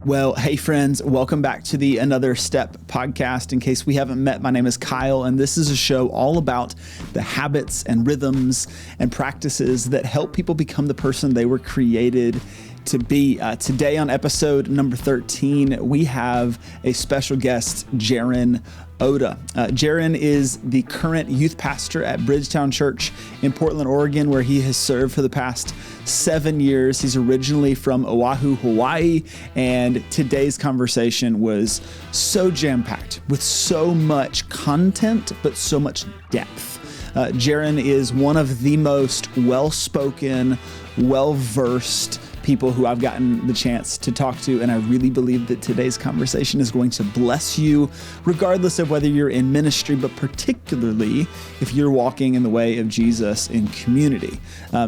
Well, hey friends, welcome back to the Another Step podcast. In case we haven't met, my name is Kyle, and this is a show all about the habits and rhythms and practices that help people become the person they were created to be. Today on episode number 13, we have a special guest, Jarin. Jarin is the current youth pastor at Bridgetown Church in Portland, Oregon, where he has served for the past 7 years. He's originally from Oahu, Hawaii, and today's conversation was so jam-packed with so much content, but so much depth. Jarin is one of the most well-spoken, well-versed people who I've gotten the chance to talk to, and I really believe that today's conversation is going to bless you, regardless of whether you're in ministry, but particularly if you're walking in the way of Jesus in community.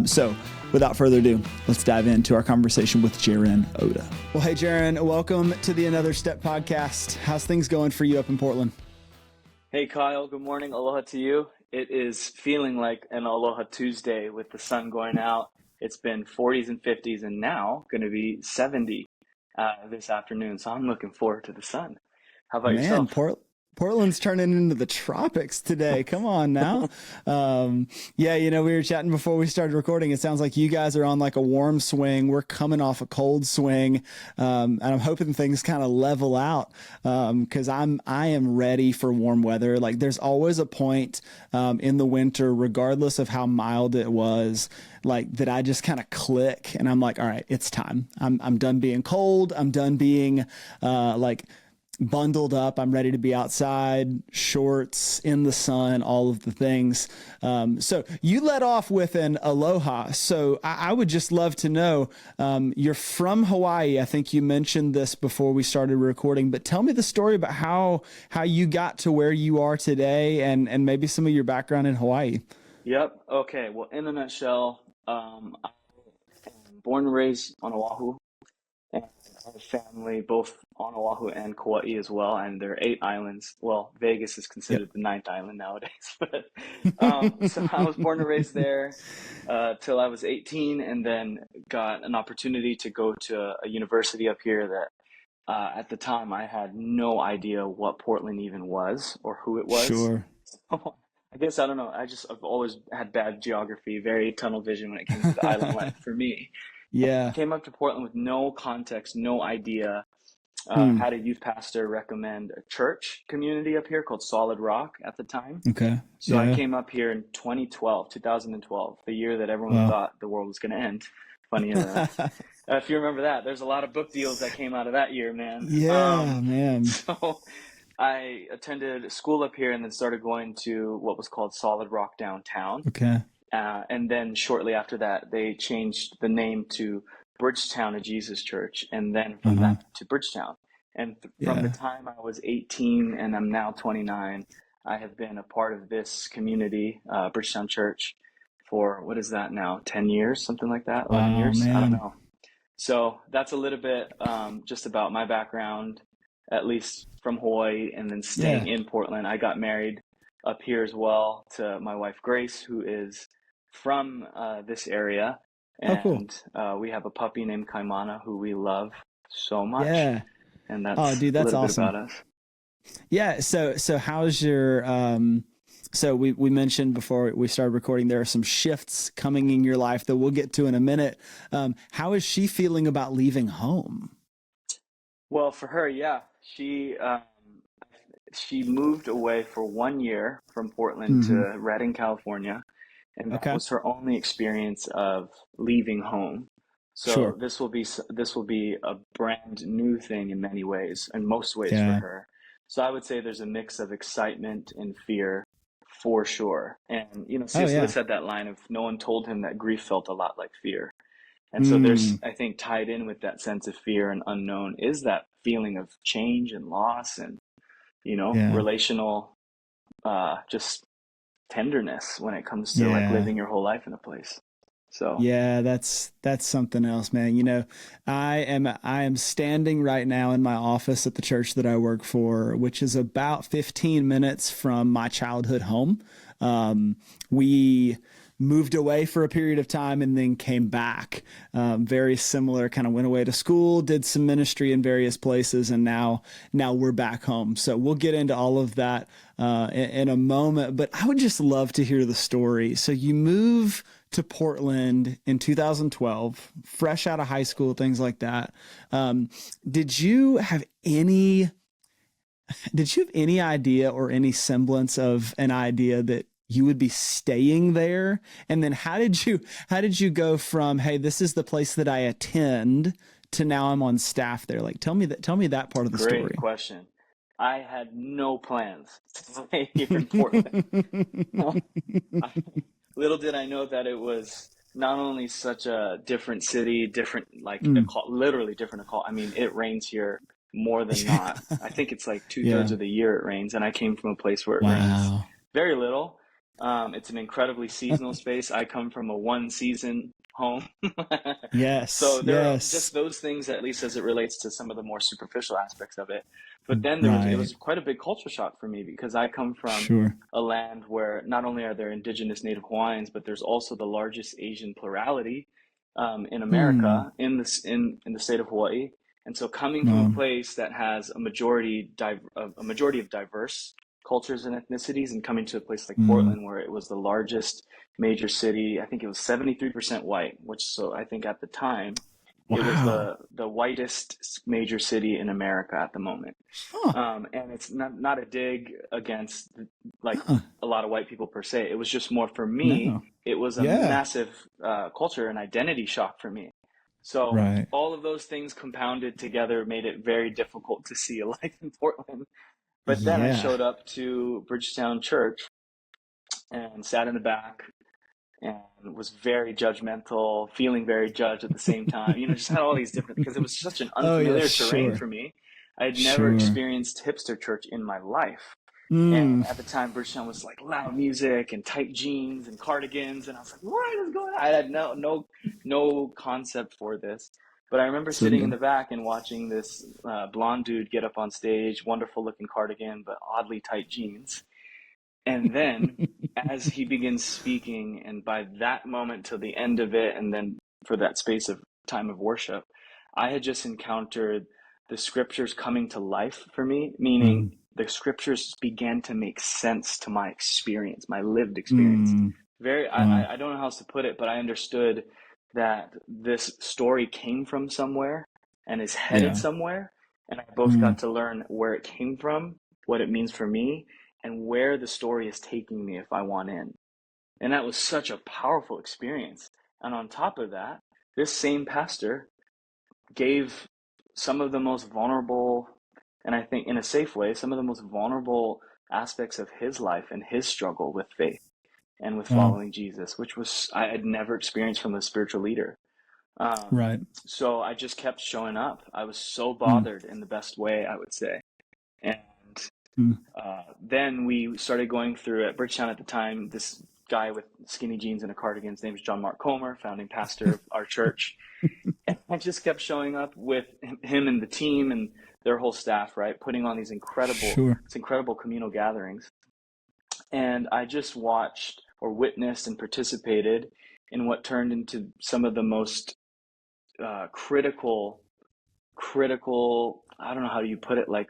So without further ado, let's dive into our conversation with Jarin Oda. Well, hey, Jarin, welcome to the Another Step podcast. How's things going for you up in Portland? Hey, Kyle. Good morning. Aloha to you. It is feeling like an Aloha Tuesday with the sun going out. It's been 40s and 50s and now going to be 70 this afternoon. So I'm looking forward to the sun. How about yourself? Portland's turning into the tropics today. Come on now. Yeah, we were chatting before we started recording. It sounds like you guys are on like a warm swing. We're coming off a cold swing. And I'm hoping things kind of level out because I am ready for warm weather. Like there's always a point in the winter, regardless of how mild it was, like that I just kind of click and I'm like, all right, it's time. I'm done being cold. I'm done being like bundled up. I'm ready to be outside, shorts, in the sun, all of the things. So you led off with an aloha. So I would just love to know, you're from Hawaii. I think you mentioned this before we started recording, but tell me the story about how you got to where you are today and maybe some of your background in Hawaii. Yep. Okay. Well, in a nutshell, I'm born and raised on Oahu. And I have family both on Oahu and Kauai as well, and there are 8 islands. Well, Vegas is considered the 9th island nowadays, but so I was born and raised there till I was 18, and then got an opportunity to go to a university up here that at the time I had no idea what Portland even was or who it was. Sure. So I guess I don't know. I've always had bad geography, very tunnel vision when it came to the island life for me. Yeah. Came up to Portland with no context, no idea. Had a youth pastor recommend a church community up here called Solid Rock at the time. Okay. So I came up here in 2012, the year that everyone thought the world was going to end. Funny enough. If you remember that, there's a lot of book deals that came out of that year, man. Yeah, man. So I attended school up here and then started going to what was called Solid Rock downtown. Okay. And then shortly after that, they changed the name to Bridgetown of Jesus Church, and then from that to Bridgetown. And from the time I was 18 and I'm now 29, I have been a part of this community, Bridgetown Church, for what is that now? 10 years, something like that? 11 years? Man. I don't know. So that's a little bit just about my background, at least from Hawaii, and then staying in Portland. I got married up here as well to my wife, Grace, who is from this area, and we have a puppy named Kaimana who we love so much. Yeah. And that's a little awesome. Bit about us. Yeah. So how's your so we mentioned before we started recording there are some shifts coming in your life that we'll get to in a minute. How is she feeling about leaving home? Well, for her, she moved away for 1 year from Portland to Redding, California. And that was her only experience of leaving home. So this will be a brand new thing in many ways, in most ways for her. So I would say there's a mix of excitement and fear for sure. And C.S. Lewis had that line of no one told him that grief felt a lot like fear. And so there's, I think, tied in with that sense of fear and unknown is that feeling of change and loss and relational just tenderness when it comes to like living your whole life in a place. So that's something else, man. I am standing right now in my office at the church that I work for, which is about 15 minutes from my childhood home. We moved away for a period of time and then came back. Very similar, kind of went away to school, did some ministry in various places, and now we're back home. So we'll get into all of that in a moment. But I would just love to hear the story. So you move to Portland in 2012, fresh out of high school, things like that. Did you have any idea or any semblance of an idea that you would be staying there? And then how did you go from, hey, this is the place that I attend, to now I'm on staff there? Like, tell me that part of the story. Great question. I had no plans to stay here in Portland. Little did I know that it was not only such a different city, different, like literally different. I mean, it rains here more than not. I think it's like 2/3 of the year it rains, and I came from a place where it rains very little. It's an incredibly seasonal space. I come from a one season home. Yes. So there are just those things, at least as it relates to some of the more superficial aspects of it. But then it was quite a big culture shock for me, because I come from a land where not only are there indigenous Native Hawaiians, but there's also the largest Asian plurality in America, in the state of Hawaii. And so coming from a place that has a majority of diverse cultures and ethnicities, and coming to a place like Portland, where it was the largest major city, I think it was 73% white, so I think at the time it was the whitest major city in America at the moment. And it's not a dig against like a lot of white people per se. It was just more for me. It was a massive culture and identity shock for me. So all of those things compounded together made it very difficult to see a life in Portland. But then I showed up to Bridgetown Church and sat in the back and was very judgmental, feeling very judged at the same time. Just had all these different, because it was such an unfamiliar terrain for me. I had never experienced hipster church in my life. And at the time, Bridgetown was like loud music and tight jeans and cardigans. And I was like, what is going on? I had no concept for this. But I remember sitting in the back and watching this blonde dude get up on stage, wonderful looking cardigan, but oddly tight jeans. And then as he begins speaking, and by that moment till the end of it, and then for that space of time of worship, I had just encountered the scriptures coming to life for me, meaning the scriptures began to make sense to my experience, my lived experience. I don't know how else to put it, but I understood that this story came from somewhere and is headed somewhere. And I both got to learn where it came from, what it means for me, and where the story is taking me if I want in. And that was such a powerful experience. And on top of that, this same pastor gave some of the most vulnerable, and I think in a safe way, some of the most vulnerable aspects of his life and his struggle with faith and with following Jesus, which I had never experienced from a spiritual leader. So I just kept showing up. I was so bothered in the best way, I would say. And then we started going through at Bridgetown at the time, this guy with skinny jeans and a cardigan, his name is John Mark Comer, founding pastor of our church. And I just kept showing up with him and the team and their whole staff, right, putting on these incredible communal gatherings. And I just watched or witnessed and participated in what turned into some of the most critical, I don't know how you put it, like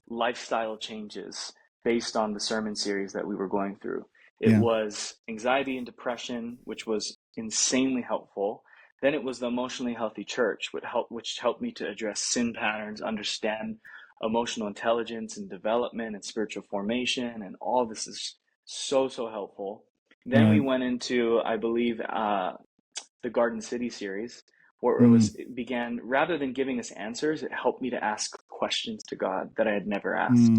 lifestyle changes based on the sermon series that we were going through. It was anxiety and depression, which was insanely helpful. Then it was the emotionally healthy church, which helped me to address sin patterns, understand emotional intelligence and development and spiritual formation. And all this is so helpful. Then we went into, I believe, the Garden City series, where it began, rather than giving us answers, it helped me to ask questions to God that I had never asked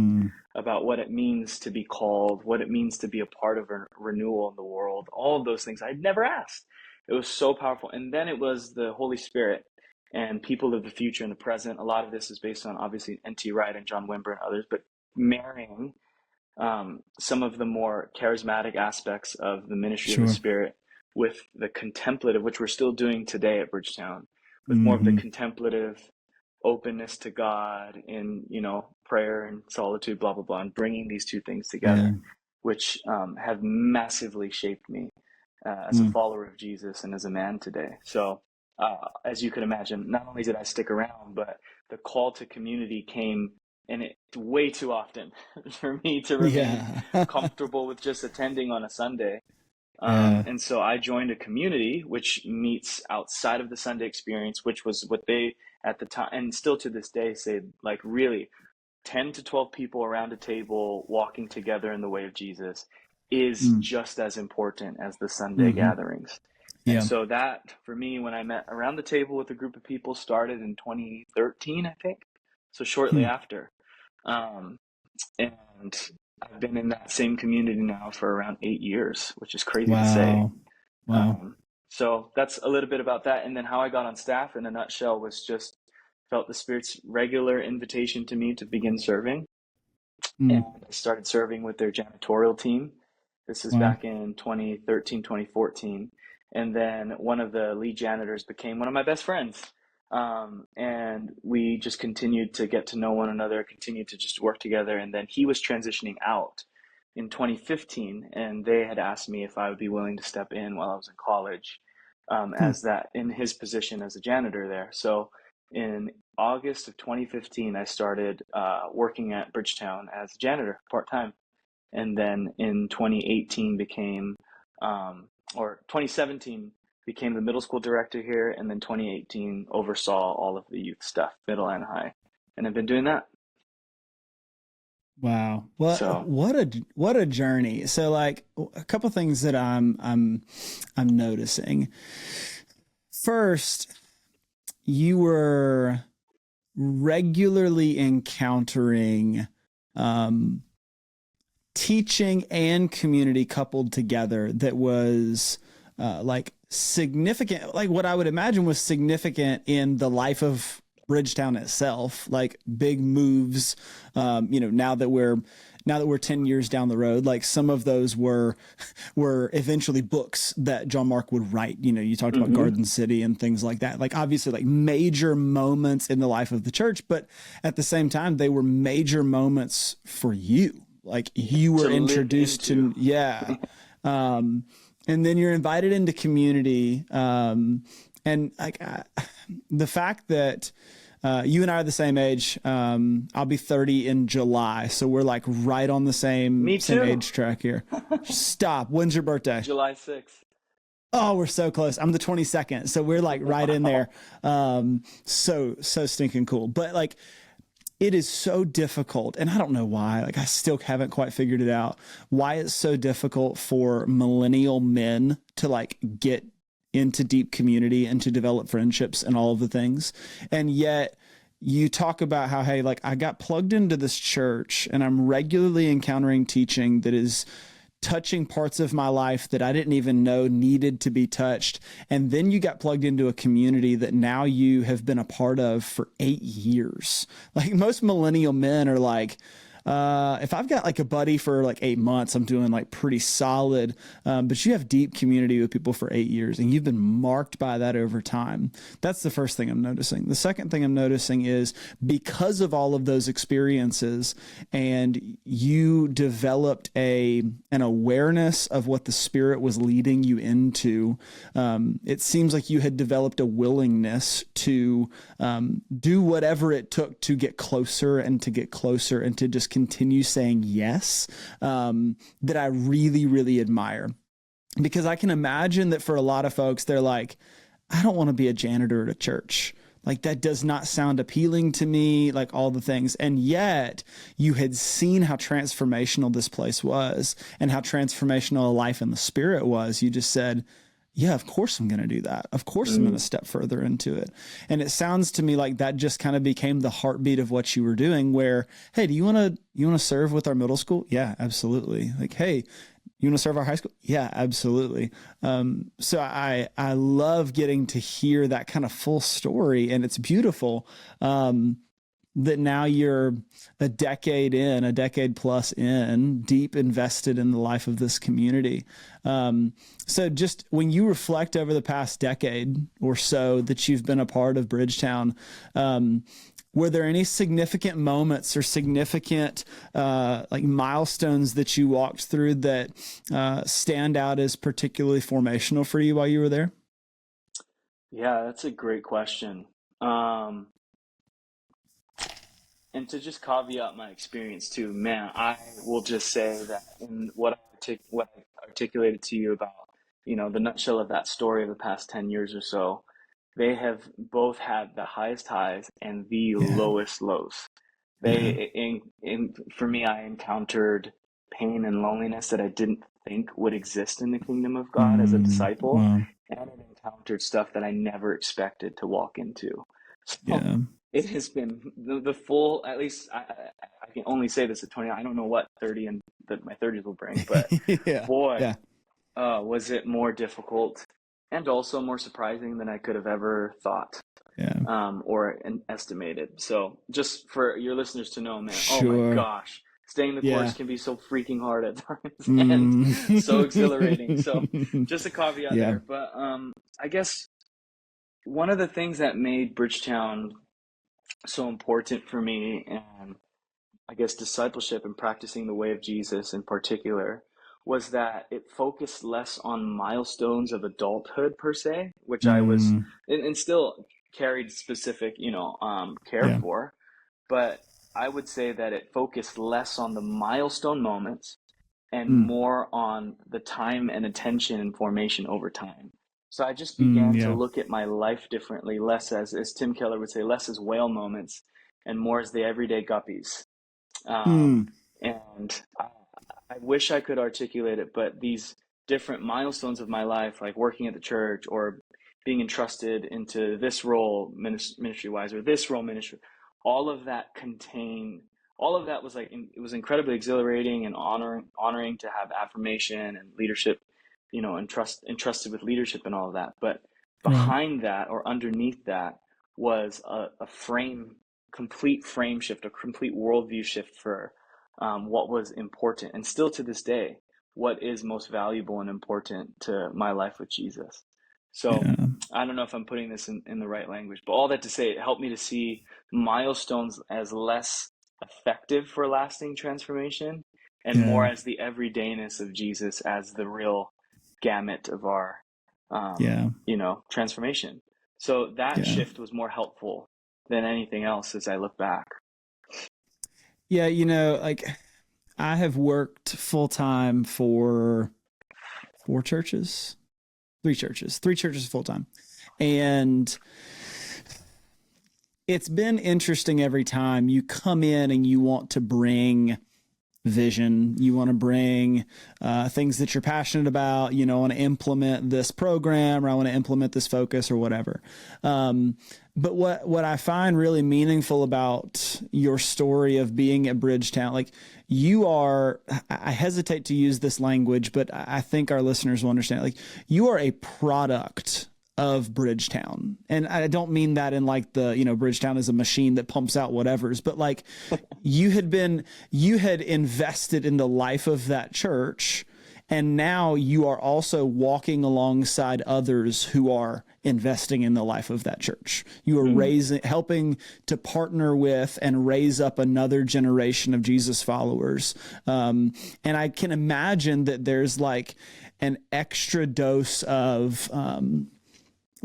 about what it means to be called, what it means to be a part of a renewal in the world, all of those things I'd never asked. It was so powerful. And then it was the Holy Spirit and people of the future and the present. A lot of this is based on obviously N.T. Wright and John Wimber and others, but marrying some of the more charismatic aspects of the ministry of the Spirit with the contemplative, which we're still doing today at Bridgetown, with more of the contemplative openness to God in, prayer and solitude, blah, blah, blah, and bringing these two things together, which have massively shaped me. as a follower of Jesus and as a man today. So, as you could imagine, not only did I stick around, but the call to community came in it way too often for me to remain Yeah. comfortable with just attending on a Sunday. Yeah. And so I joined a community which meets outside of the Sunday experience, which was what they at the time and still to this day say, like, really 10 to 12 people around a table walking together in the way of Jesus is just as important as the Sunday Mm-hmm. gatherings. And Yeah. so that, for me, when I met around the table with a group of people, started in 2013, I think. So shortly after. Um, and I've been in that same community now for around 8 years, which is crazy to say. Wow. So that's a little bit about that. And then how I got on staff in a nutshell was just felt the Spirit's regular invitation to me to begin serving. And I started serving with their janitorial team. This is back in 2013, 2014. And then one of the lead janitors became one of my best friends. And we just continued to get to know one another, continued to just work together. And then he was transitioning out in 2015, and they had asked me if I would be willing to step in while I was in college, as that in his position as a janitor there. So in August of 2015, I started working at Bridgetown as a janitor part-time. And then in 2018 or 2017 became the middle school director here. And then 2018 oversaw all of the youth stuff, middle and high. And I've been doing that. Wow. Well, So what a journey. So like a couple things that I'm noticing. First, you were regularly encountering teaching and community coupled together that was like significant, like what I would imagine was significant in the life of Bridgetown itself, like big moves. Now that we're 10 years down the road, like some of those were eventually books that John Mark would write. You talked about Garden City and things like that, like obviously like major moments in the life of the church, but at the same time, they were major moments for you. Like you were introduced to, yeah. And then you're invited into community. And like the fact that you and I are the same age, I'll be 30 in July. So we're like right on the same age track here. Stop. When's your birthday? July 6th. Oh, we're so close. I'm the 22nd. So we're like right in there. So stinking cool. But like, it is so difficult, and I don't know why, like I still haven't quite figured it out, why it's so difficult for millennial men to like get into deep community and to develop friendships and all of the things. And yet you talk about how, hey, like I got plugged into this church and I'm regularly encountering teaching that is touching parts of my life that I didn't even know needed to be touched. And then you got plugged into a community that now you have been a part of for 8 years. Like most millennial men are like, if I've got like a buddy for like 8 months, I'm doing like pretty solid. But you have deep community with people for 8 years and you've been marked by that over time. That's the first thing I'm noticing. The second thing I'm noticing is because of all of those experiences and you developed an awareness of what the Spirit was leading you into, it seems like you had developed a willingness to do whatever it took to get closer and to just continue saying yes, that I really, really admire. Because I can imagine that for a lot of folks, they're like, I don't want to be a janitor at a church. Like that does not sound appealing to me, like all the things. And yet you had seen how transformational this place was and how transformational a life in the Spirit was. You just said, yeah, of course I'm going to do that. Of course I'm going to step further into it. And it sounds to me like that just kind of became the heartbeat of what you were doing where, hey, do you want to serve with our middle school? Yeah, absolutely. Like, hey, you want to serve our high school? Yeah, absolutely. So I love getting to hear that kind of full story and it's beautiful. That now you're a decade plus in, deep invested in the life of this community. So just when you reflect over the past decade or so that you've been a part of Bridgetown, were there any significant moments or significant like milestones that you walked through that stand out as particularly formational for you while you were there? Yeah, that's a great question. Um, and to just caveat my experience too, man, I will just say that in what I articulated to you about, the nutshell of that story of the past 10 years or so, they have both had the highest highs and the Yeah. lowest lows. Yeah. For me, I encountered pain and loneliness that I didn't think would exist in the kingdom of God as a disciple, Wow. and I encountered stuff that I never expected to walk into. So Yeah. it has been the full, at least I can only say this at 20. I don't know what 30 and my 30s will bring, but Yeah. boy, Yeah. was it more difficult and also more surprising than I could have ever thought, Yeah. or estimated. So just for your listeners to know, man, oh my Sure. gosh, staying the course Yeah. can be so freaking hard at times and Mm. so exhilarating. So just a caveat Yeah. there. But I guess one of the things that made Bridgetown so important for me, and I guess discipleship and practicing the way of Jesus in particular, was that it focused less on milestones of adulthood per se, which I was Mm. and still carried specific, care Yeah. for, but I would say that it focused less on the milestone moments and Mm. more on the time and attention and formation over time. So I just began to Yeah. look at my life differently, less as Tim Keller would say, less as whale moments and more as the everyday guppies. Mm. And I wish I could articulate it, but these different milestones of my life, like working at the church or being entrusted into this role ministry wise or this role ministry, all of that all of that was it was incredibly exhilarating and honoring to have affirmation and leadership, entrusted with leadership and all of that. But Right. behind that or underneath that was a complete frame shift, a complete worldview shift for what was important, and still to this day, what is most valuable and important to my life with Jesus. So Yeah. I don't know if I'm putting this in the right language, but all that to say, it helped me to see milestones as less effective for lasting transformation and more Yeah. as the everydayness of Jesus as the real gamut of our, Yeah. transformation. So that Yeah. shift was more helpful than anything else as I look back. Yeah. Like I have worked full time for three churches full time. And it's been interesting every time you come in and you want to bring vision. You want to bring things that you're passionate about. I want to implement this program or I want to implement this focus or whatever. But what I find really meaningful about your story of being at Bridgetown, like I hesitate to use this language, but I think our listeners will understand. Like you are a product of Bridgetown. And I don't mean that in like Bridgetown is a machine that pumps out whatever's, but like you had invested in the life of that church. And now you are also walking alongside others who are investing in the life of that church. You are helping to partner with and raise up another generation of Jesus followers. And I can imagine that there's like an extra dose of, I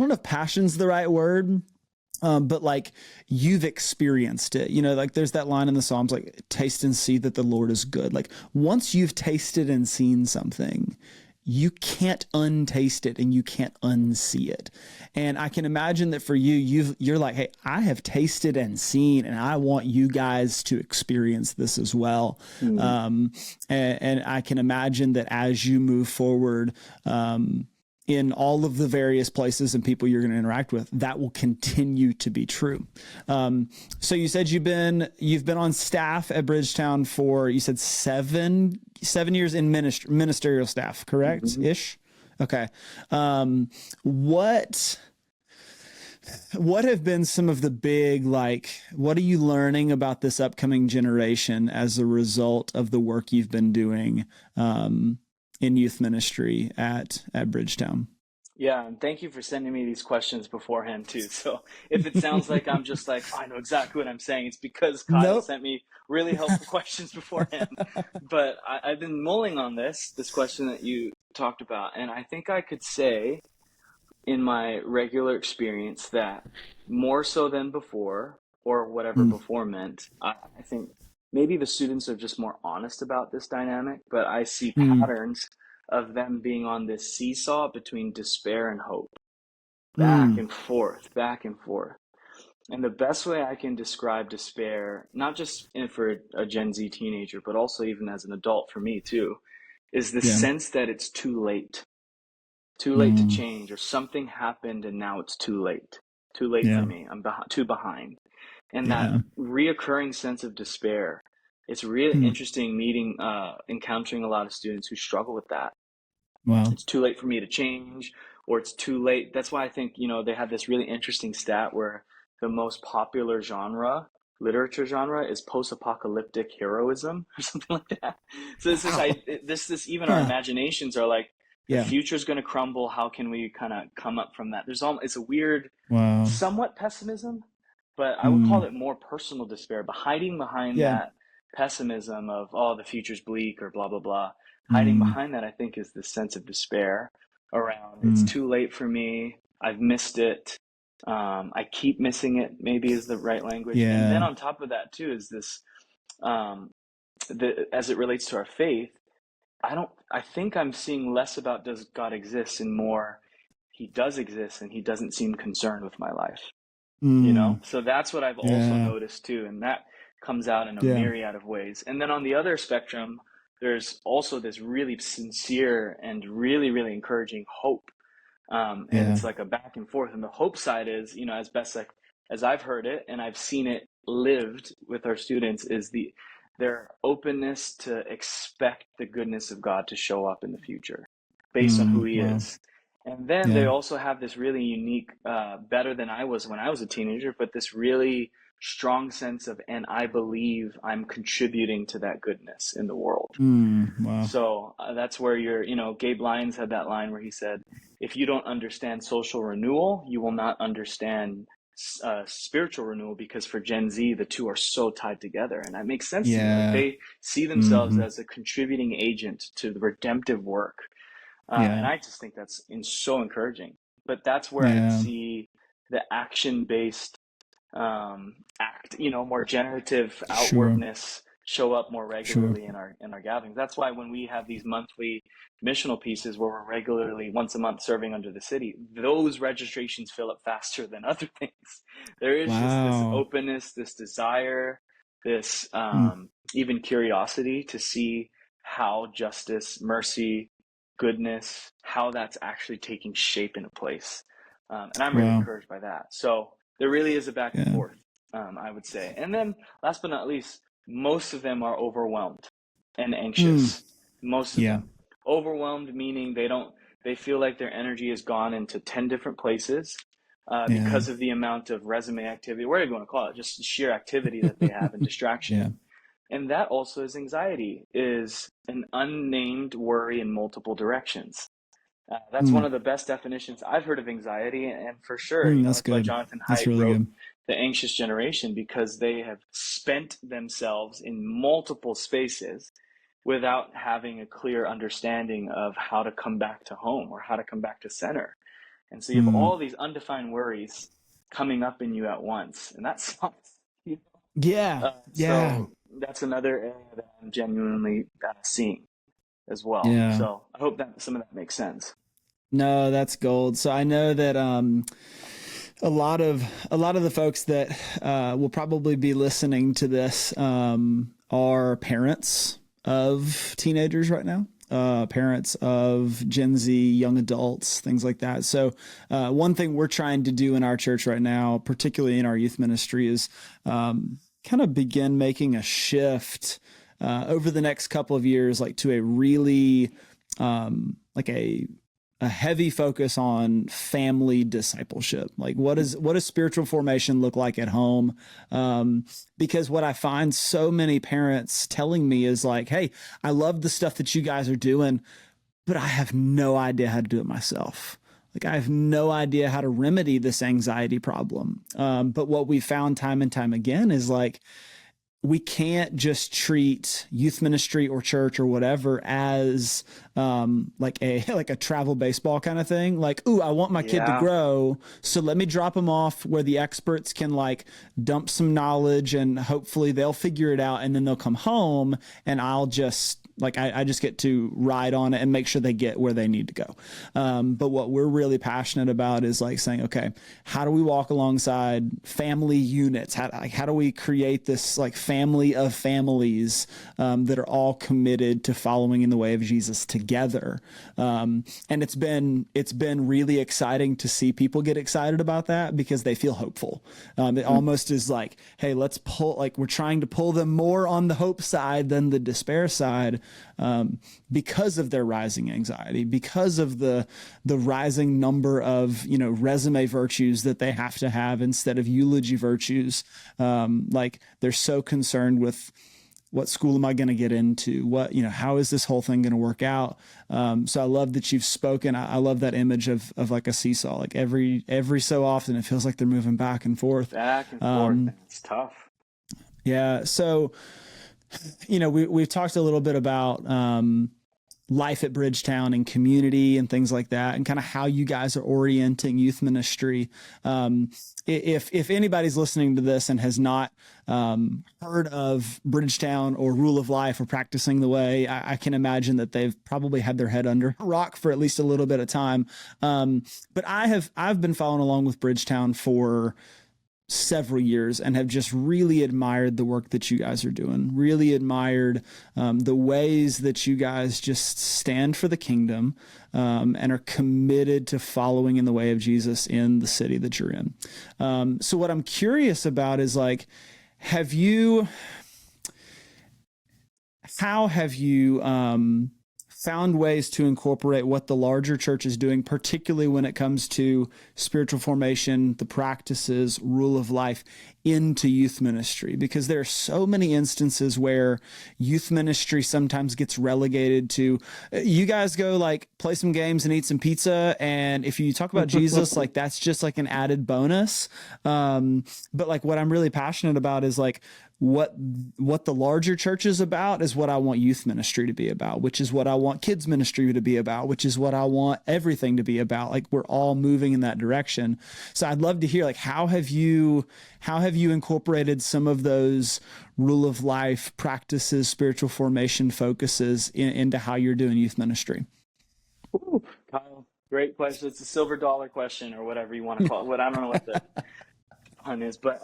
don't know if passion's the right word, but like you've experienced it, like there's that line in the Psalms, like taste and see that the Lord is good. Like once you've tasted and seen something, you can't untaste it and you can't unsee it. And I can imagine that for you're like, hey, I have tasted and seen, and I want you guys to experience this as well. And I can imagine that as you move forward, in all of the various places and people you're going to interact with, that will continue to be true. So you said you've been on staff at Bridgetown for, you said 7 years in ministerial staff, correct? Mm-hmm. Ish. Okay. What have been some of the big, like, what are you learning about this upcoming generation as a result of the work you've been doing, in youth ministry at Bridgetown? Yeah, and thank you for sending me these questions beforehand too. So if it sounds like I'm just like, "Oh, I know exactly what I'm saying, it's because Kyle Nope. sent me really helpful questions beforehand. But I've been mulling on this question that you talked about, and I think I could say in my regular experience that more so than before, or whatever Mm, before meant, I think maybe the students are just more honest about this dynamic, but I see mm, patterns of them being on this seesaw between despair and hope, back mm. and forth, back and forth. And the best way I can describe despair, not just for a Gen Z teenager, but also even as an adult for me too, is the Yeah. sense that it's too late to Mm, change, or something happened and now it's too late for yeah. me, too behind. And that Yeah. reoccurring sense of despair, it's really Mm. interesting encountering a lot of students who struggle with that. Wow. It's too late for me to change, or it's too late. That's why I think, they have this really interesting stat where the most popular literature genre, is post-apocalyptic heroism or something like that. So Wow. even our Huh. imaginations are like, the Yeah. future's going to crumble. How can we kind of come up from that? It's a weird, Wow. somewhat pessimism, but I would call Mm. it more personal despair. But hiding behind Yeah. that pessimism of, oh, the future's bleak or blah, blah, blah, hiding Mm. behind that, I think, is this sense of despair around, it's Mm. too late for me. I've missed it. I keep missing it, maybe is the right language. And then Yeah. on top of that, too, is this, um, as it relates to our faith, I think I'm seeing less about does God exist and more he does exist and he doesn't seem concerned with my life. Mm. So that's what I've also Yeah. noticed too, and that comes out in a Yeah. myriad of ways. And then on the other spectrum, there's also this really sincere and really, really encouraging hope. And Yeah. it's like a back and forth. And the hope side is, as best as I've heard it and I've seen it lived with our students, is their openness to expect the goodness of God to show up in the future based on who Mm. he Wow. is. And then they Yeah. also have this really unique, better than I was when I was a teenager, but this really strong sense of, and I believe I'm contributing to that goodness in the world. Mm. Wow. So that's where Gabe Lyons had that line where he said, if you don't understand social renewal, you will not understand spiritual renewal, because for Gen Z, the two are so tied together. And that makes sense to me. Like, Yeah. they see themselves Mm-hmm. as a contributing agent to the redemptive work. And Yeah. I just think that's so encouraging. But that's where I'd Yeah. see the action-based more generative Sure. outwardness show up more Sure. regularly in our gatherings. That's why when we have these monthly missional pieces where we're regularly once a month serving under the city, those registrations fill up faster than other things. There is just this Wow. openness, this desire, this Mm. even curiosity to see how justice, mercy, goodness, how that's actually taking shape in a place. And I'm really Wow. encouraged by that. So there really is a back and Yeah. forth, I would say. And then last but not least, most of them are overwhelmed and Mm. anxious. Most of Yeah. them. Overwhelmed meaning they feel like their energy has gone into 10 different places Yeah. because of the amount of resume activity, whatever you want to call it, just sheer activity that they have and Yeah. distraction. And that also is anxiety, is an unnamed worry in multiple directions. That's one Mm. of the best definitions I've heard of anxiety, and for sure, Mm. That's that's why good. Jonathan That's Haidt really wrote good. The Anxious Generation, because they have spent themselves in multiple spaces without having a clear understanding of how to come back to home or how to come back to center. And so you have Mm. all these undefined worries coming up in you at once, and that sucks. Yeah. Yeah. So that's another area that I'm genuinely seeing as well. Yeah. So I hope that some of that makes sense. No, that's gold. So I know that a lot of the folks that will probably be listening to this are parents of teenagers right now. Parents of Gen Z, young adults, things like that. So, one thing we're trying to do in our church right now, particularly in our youth ministry, is kind of begin making a shift over the next couple of years, like to a really like a heavy focus on family discipleship. Like, what does spiritual formation look like at home? Because what I find so many parents telling me is like, "Hey, I love the stuff that you guys are doing, but I have no idea how to do it myself. like I have no idea how to remedy this anxiety problem. But what we found time and time again is like, we can't just treat youth ministry or church or whatever as like a travel baseball kind of thing. Like, ooh, I want my kid to grow, so let me drop them off where the experts can like dump some knowledge and hopefully they'll figure it out, and then they'll come home and I'll just like I just get to ride on it and make sure they get where they need to go. But what we're really passionate about is like saying, okay, how do we walk alongside family units? How do we create this like family of families that are all committed to following in the way of Jesus together? And it's been really exciting to see people get excited about that because they feel hopeful. It almost is like, hey, let's pull, like we're trying to pull them more on the hope side than the despair side. Because of their rising anxiety, because of the rising number of resume virtues that they have to have instead of eulogy virtues. Like they're so concerned with what school am I going to get into? What how is this whole thing going to work out? So I love that you've spoken. I love that image of like a seesaw. Like every so often, it feels like they're moving back and forth. Back and forth. It's tough. Yeah. So. We've talked a little bit about life at Bridgetown and community and things like that, and kind of how you guys are orienting youth ministry. If anybody's listening to this and has not heard of Bridgetown or Rule of Life or Practicing the Way, I can imagine that they've probably had their head under a rock for at least a little bit of time. But I've been following along with Bridgetown for several years and have just really admired the work that you guys are doing, really admired the ways that you guys just stand for the kingdom and are committed to following in the way of Jesus in the city that you're in. So what I'm curious about is like, how have you found ways to incorporate what the larger church is doing, particularly when it comes to spiritual formation, the practices, rule of life, into youth ministry? Because there are so many instances where youth ministry sometimes gets relegated to, you guys go like play some games and eat some pizza, and if you talk about Jesus, like that's just like an added bonus. But like what I'm really passionate about is like, what the larger church is about is what I want youth ministry to be about, which is what I want kids ministry to be about, which is what I want everything to be about. Like we're all moving in that direction. So I'd love to hear like, how have you incorporated some of those rule of life practices, spiritual formation focuses into how you're doing youth ministry? Ooh, Kyle, great question. It's a silver dollar question or whatever you want to call it. I don't know what the pun is, but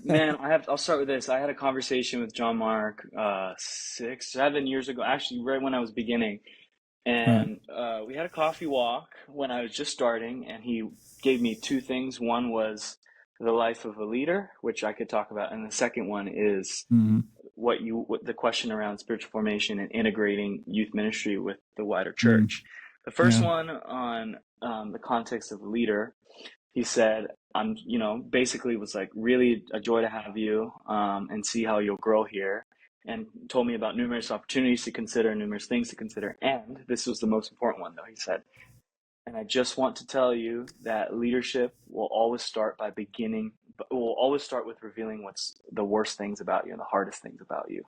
man, I'll start with this. I had a conversation with John Mark 6-7 years ago, actually right when I was beginning, and we had a coffee walk when I was just starting, and he gave me two things. One was the life of a leader, which I could talk about, and the second one is what the question around spiritual formation and integrating youth ministry with the wider church. The first one on the context of a leader, he said, basically was like, really a joy to have you and see how you'll grow here, and told me about numerous opportunities to consider, numerous things to consider. And this was the most important one, though. He said, and I just want to tell you that leadership will always start with revealing what's the worst things about you and the hardest things about you.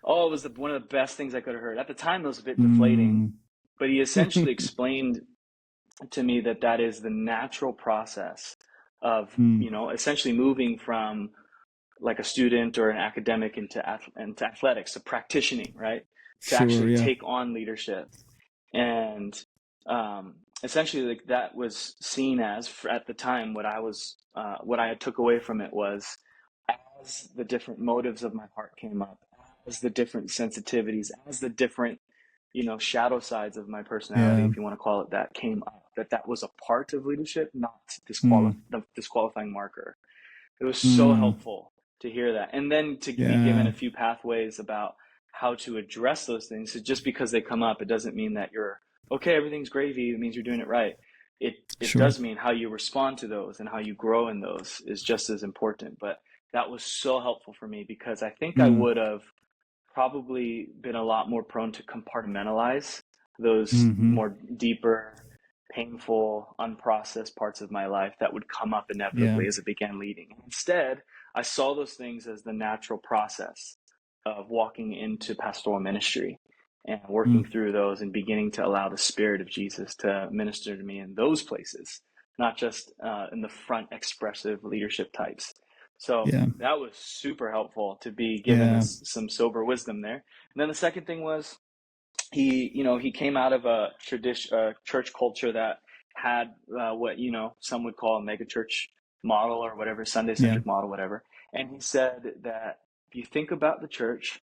Oh, it was one of the best things I could have heard. At the time, it was a bit deflating, but he essentially explained to me that is the natural process of essentially moving from like a student or an academic into athletics, to practicing, right? To take on leadership. And essentially like that was seen as, at the time, what I took away from it was, as the different motives of my heart came up, as the different sensitivities, as the different shadow sides of my personality, if you want to call it that, came up, that was a part of leadership, not the disqualifying marker. It was so helpful to hear that, and then to be given a few pathways about how to address those things. So just because they come up, it doesn't mean that you're okay, everything's gravy. It means you're doing it right. It does mean how you respond to those and how you grow in those is just as important. But that was so helpful for me, because I think I would have probably been a lot more prone to compartmentalize those more deeper painful, unprocessed parts of my life that would come up Yeah. inevitably as I began leading. Instead, I saw those things as the natural process of walking into pastoral ministry and working Mm. through those and beginning to allow the Spirit of Jesus to minister to me in those places, not just in the front expressive leadership types. So Yeah. that was super helpful to be given Yeah. some sober wisdom there. And then the second thing was he came out of a church culture that had what some would call a mega church model or whatever, Sunday Yeah. centric model, whatever. And he said that if you think about the church,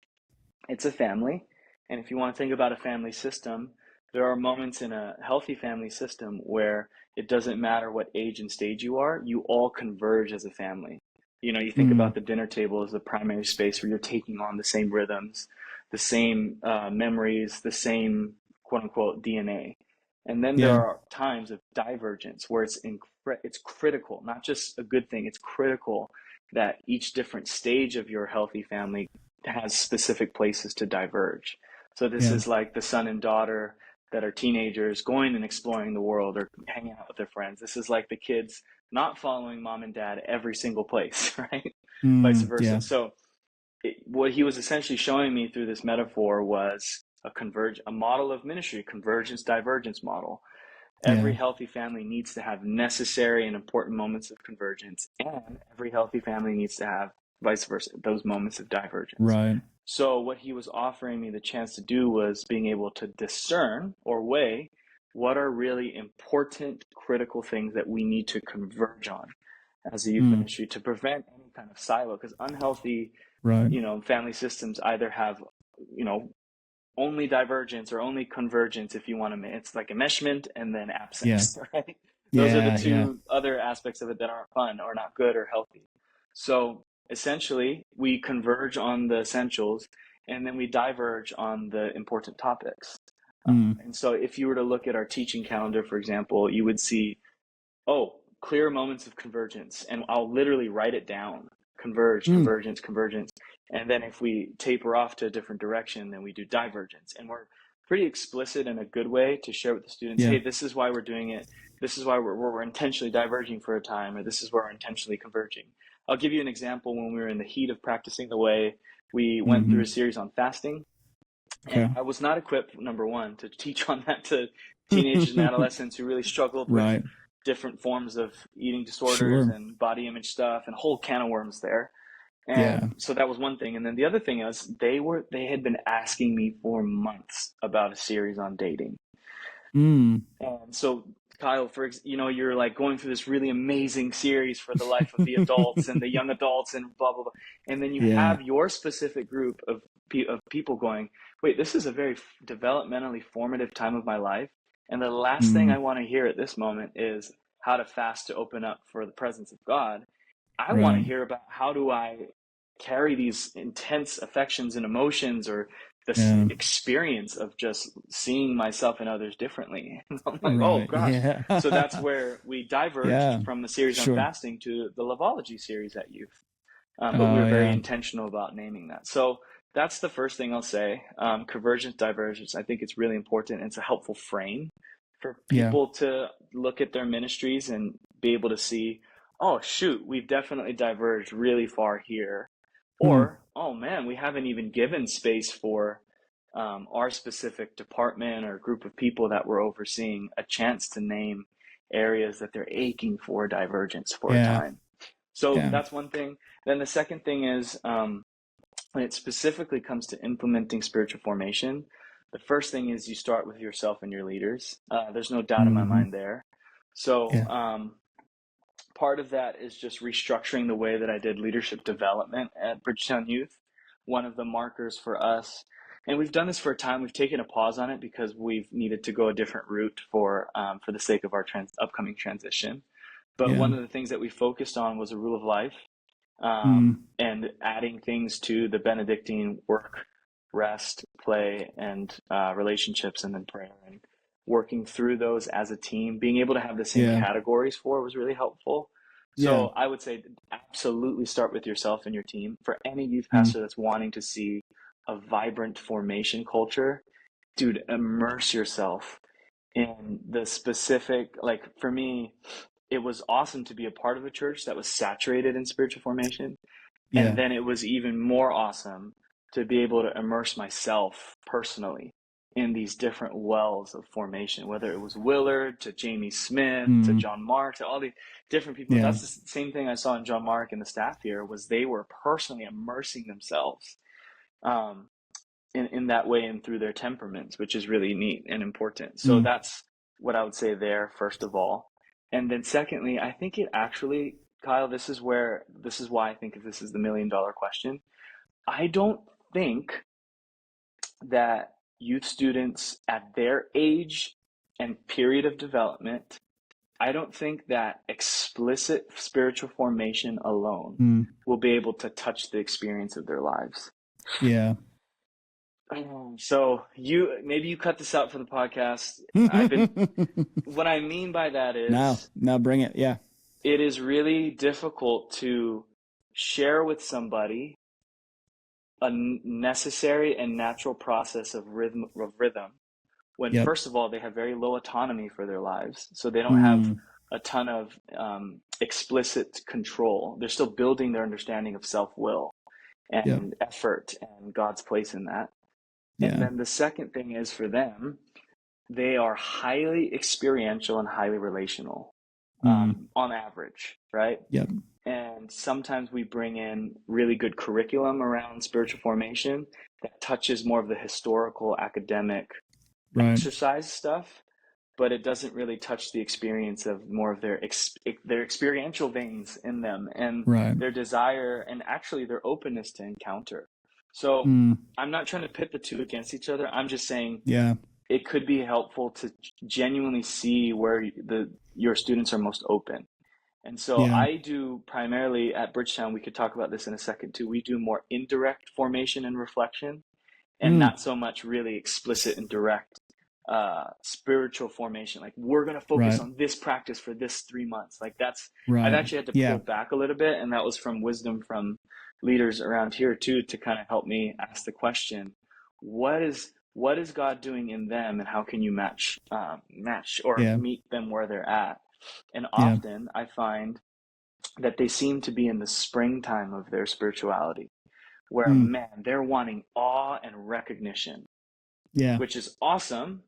it's a family, and if you want to think about a family system, there are moments in a healthy family system where it doesn't matter what age and stage you are, you all converge as a family. You think Mm. about the dinner table as the primary space where you're taking on the same rhythms, the same memories, the same quote unquote DNA. And then there Yeah. are times of divergence where it's critical, not just a good thing, it's critical that each different stage of your healthy family has specific places to diverge. So this Yeah. is like the son and daughter that are teenagers going and exploring the world or hanging out with their friends. This is like the kids not following mom and dad every single place, right? Vice Mm. versa. Yeah. So what he was essentially showing me through this metaphor was a model of ministry, convergence divergence model. Yeah. Every healthy family needs to have necessary and important moments of convergence, and every healthy family needs to have vice versa, those moments of divergence. Right. So what he was offering me the chance to do was being able to discern or weigh what are really important, critical things that we need to converge on as a youth Mm. ministry to prevent any kind of silo, because unhealthy, Right. family systems either have, you know, only divergence or only convergence, if you want to. It's like enmeshment and then Yeah. absence, right? Those are the Yeah. Yeah. two other aspects of it that aren't fun or not good or healthy. So essentially, we converge on the essentials and then we diverge on the important topics. Mm. And so if you were to look at our teaching calendar, for example, you would see, oh, clear moments of convergence. And I'll literally write it down. Converge, Mm. convergence, convergence. And then if we taper off to a different direction, then we do divergence. And we're pretty explicit in a good way to share with the students, Yeah. hey, this is why we're doing it. This is why we're intentionally diverging for a time, or this is where we're intentionally converging. I'll give you an example. When we were in the heat of practicing the way, we went through Mm-hmm. a series on fasting. And Okay. I was not equipped, number one, to teach on that to teenagers and adolescents who really struggled with Right. different forms of eating disorders Sure. and body image stuff and a whole can of worms there. Yeah. And so that was one thing. And then the other thing is they had been asking me for months about a series on dating. Mm. And so Kyle, you're like going through this really amazing series for the life of the adults and the young adults and blah, blah, blah. And then you Yeah. have your specific group of people going, wait, this is a very developmentally formative time of my life. And the last thing Mm. I want to hear at this moment is how to fast to open up for the presence of God. I want to Right. hear about how do I carry these intense affections and emotions or this Yeah. experience of just seeing myself and others differently. And I'm like, oh Right. gosh. Yeah. So that's where we diverged Yeah. from the series on Sure. fasting to the Loveology series at youth. But we Oh were very yeah. intentional about naming that. So that's the first thing I'll say. Convergence, divergence. I think it's really important. It's a helpful frame for Yeah. people to look at their ministries and be able to see, oh, shoot, we've definitely diverged really far here. Hmm. Or, oh man, we haven't even given space for our specific department or group of people that we're overseeing a chance to name areas that they're aching for divergence for a Yeah. time. So Yeah. that's one thing. Then the second thing is when it specifically comes to implementing spiritual formation, the first thing is you start with yourself and your leaders. There's no doubt in my Mm-hmm. mind there. So Yeah. part of that is just restructuring the way that I did leadership development at Bridgetown Youth. One of the markers for us, and we've done this for a time, we've taken a pause on it because we've needed to go a different route for the sake of our upcoming transition. But Yeah. one of the things that we focused on was a rule of life, Mm. and adding things to the Benedictine work, rest, play, and relationships, and then prayer, and working through those as a team. Being able to have the same Yeah. categories for was really helpful. Yeah. So I would say absolutely start with yourself and your team. For any youth Mm. pastor that's wanting to see a vibrant formation culture, dude, immerse yourself in the specific, like for me, it was awesome to be a part of a church that was saturated in spiritual formation. And Yeah. then it was even more awesome to be able to immerse myself personally in these different wells of formation, whether it was Willard to Jamie Smith to Mm. John Mark to all the different people. Yeah. That's the same thing I saw in John Mark and the staff here, was they were personally immersing themselves um, in that way and through their temperaments, which is really neat and important. So that's what I would say there, first of all. And then secondly, I think it actually, Kyle, this is why I think this is the $1,000,000 question. I don't think that youth students at their age and period of development, I don't think that explicit spiritual formation alone will be able to touch the experience of their lives. Yeah. So maybe you cut this out for the podcast. What I mean by that is no, bring it. Yeah. it is really difficult to share with somebody a necessary and natural process of rhythm when first of all they have very low autonomy for their lives, so they don't have a ton of explicit control. They're still building their understanding of self-will and effort and God's place in that. And then the second thing is, for them, they are highly experiential and highly relational on average, right? Yep. And sometimes we bring in really good curriculum around spiritual formation that touches more of the historical, academic exercise stuff, but it doesn't really touch the experience of more of their experiential veins in them and their desire and actually their openness to encounter. So I'm not trying to pit the two against each other. I'm just saying it could be helpful to genuinely see where your students are most open. And so I do primarily at Bridgetown, we could talk about this in a second too, we do more indirect formation and reflection and not so much really explicit and direct spiritual formation. Like, we're going to focus on this practice for this 3 months. Like I've actually had to pull back a little bit. And that was from wisdom from leaders around here too, to kind of help me ask the question, what is God doing in them, and how can you match or meet them where they're at? And often I find that they seem to be in the springtime of their spirituality, where man, they're wanting awe and recognition, which is awesome.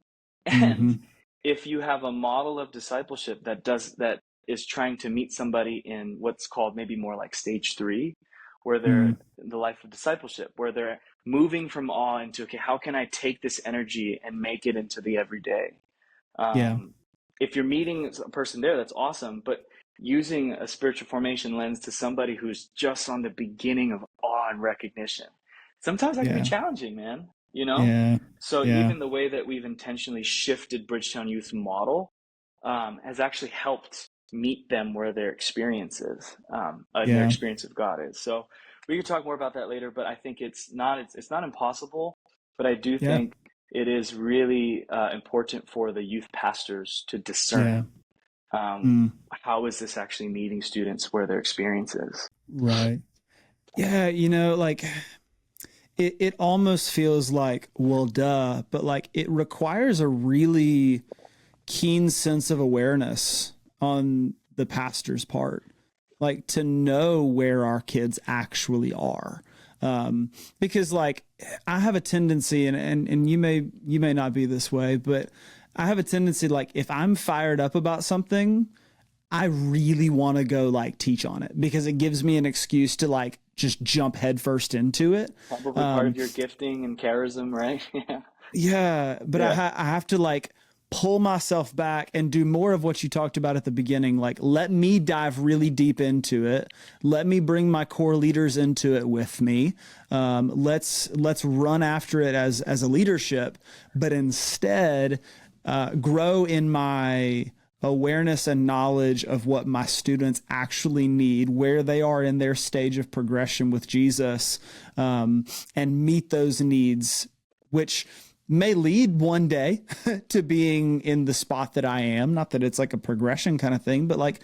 And if you have a model of discipleship that is trying to meet somebody in what's called maybe more like stage 3, where they're in the life of discipleship, where they're moving from awe into, okay, how can I take this energy and make it into the everyday? If you're meeting a person there, that's awesome. But using a spiritual formation lens to somebody who's just on the beginning of awe and recognition, sometimes that can be challenging, man. So even the way that we've intentionally shifted Bridgetown Youth's model has actually helped meet them where their experience is, their experience of God is. So we could talk more about that later, but I think it's not impossible, but I do think it is really important for the youth pastors to discern how is this actually meeting students where their experience is. Right. Yeah. Like it almost feels like, well, duh, but like it requires a really keen sense of awareness on the pastor's part, like to know where our kids actually are. Because like I have a tendency, and you may not be this way, but I have a tendency, like if I'm fired up about something, I really want to go like teach on it because it gives me an excuse to like just jump headfirst into it. Probably part of your gifting and charism, right? But I have to like pull myself back and do more of what you talked about at the beginning. Like, let me dive really deep into it. Let me bring my core leaders into it with me. Let's run after it as a leadership, but instead grow in my awareness and knowledge of what my students actually need, where they are in their stage of progression with Jesus, and meet those needs, which may lead one day to being in the spot that I am. Not that it's like a progression kind of thing, but like,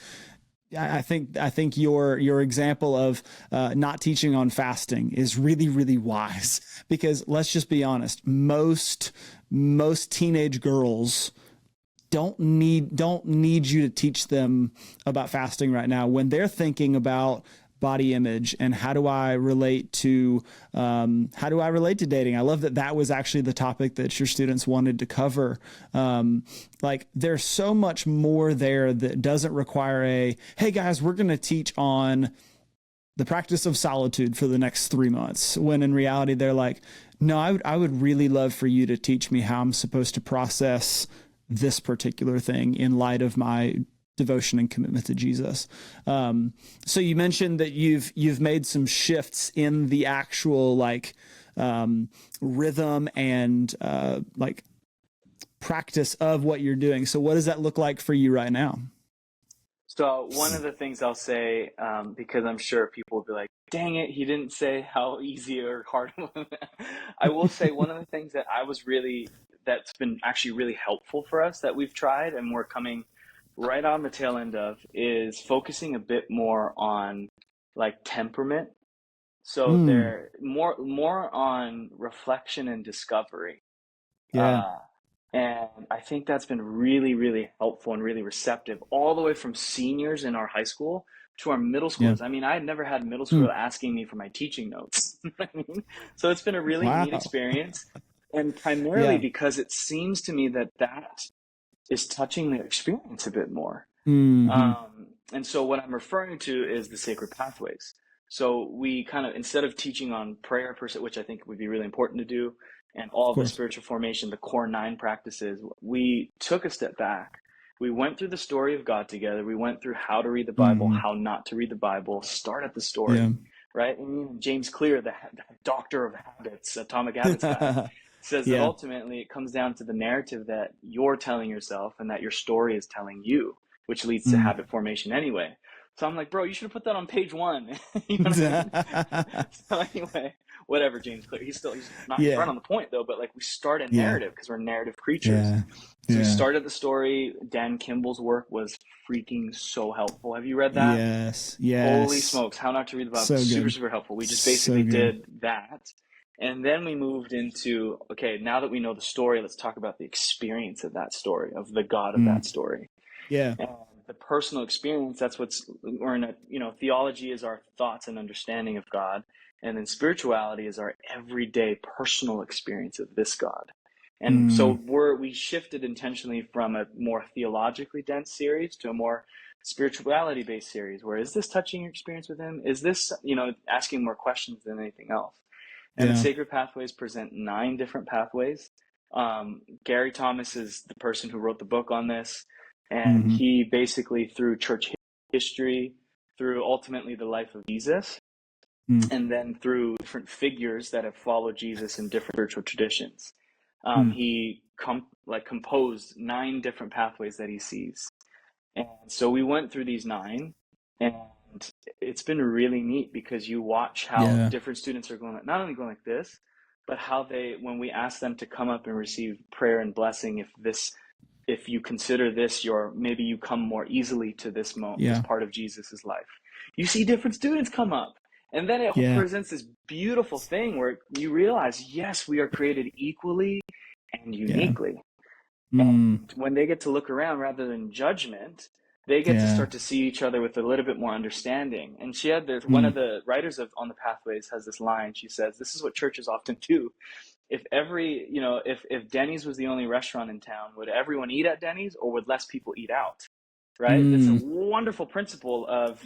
I think your example of not teaching on fasting is really, really wise, because let's just be honest. Most teenage girls don't need you to teach them about fasting right now when they're thinking about body image and how do I relate to dating. I love that was actually the topic that your students wanted to cover. Like there's so much more there that doesn't require hey guys, we're going to teach on the practice of solitude for the next 3 months, when in reality they're like, no, I would really love for you to teach me how I'm supposed to process this particular thing in light of my devotion and commitment to Jesus. So you mentioned that you've made some shifts in the actual rhythm and practice of what you're doing. So what does that look like for you right now? So one of the things I'll say, because I'm sure people will be like, dang it, he didn't say how easy or hard it was. I will say one of the things that's been actually really helpful for us that we've tried and we're coming right on the tail end of is focusing a bit more on temperament. So they're more on reflection and discovery. Yeah. And I think that's been really, really helpful and really receptive, all the way from seniors in our high school to our middle schoolers. Yeah. I mean, I had never had middle schooler asking me for my teaching notes. So it's been a really neat experience. And primarily because it seems to me that is touching their experience a bit more. And so what I'm referring to is the sacred pathways. So we kind of, instead of teaching on prayer per se, which I think would be really important to do, and all of the spiritual formation, the core 9 practices, we took a step back. We went through the story of God together. We went through how to read the Bible, how not to read the Bible, start at the story, right? And James Clear, the doctor of habits, atomic habits guy, says that ultimately it comes down to the narrative that you're telling yourself and that your story is telling you, which leads to habit formation anyway. So I'm like, bro, you should have put that on page 1. You know what I mean? So anyway, whatever, James Clear. He's not right on the point though, but we start a narrative because we're narrative creatures. So we started the story. Dan Kimball's work was freaking so helpful. Have you read that? Yes. Holy smokes, How Not to Read the Bible. Super, super helpful. We just basically did that. And then we moved into, okay, now that we know the story, let's talk about the experience of that story, of the God of that story. Yeah. And the personal experience, that's theology is our thoughts and understanding of God. And then spirituality is our everyday personal experience of this God. And so we shifted intentionally from a more theologically dense series to a more spirituality based series, where is this touching your experience with him? Is this, asking more questions than anything else? And the sacred pathways present 9 different pathways. Gary Thomas is the person who wrote the book on this. And he basically, through church history, through ultimately the life of Jesus, and then through different figures that have followed Jesus in different spiritual traditions, he composed 9 different pathways that he sees. And so we went through these 9, and it's been really neat because you watch how different students are going, not only going like this, but how when we ask them to come up and receive prayer and blessing, if you consider this maybe you come more easily to this moment, this part of Jesus's life. You see different students come up, and then it presents this beautiful thing where you realize, yes, we are created equally and uniquely. And when they get to look around rather than judgment, they get to start to see each other with a little bit more understanding. And she had this, one of the writers on the Pathways has this line. She says, this is what churches often do. If if Denny's was the only restaurant in town, would everyone eat at Denny's, or would less people eat out? Right? It's a wonderful principle of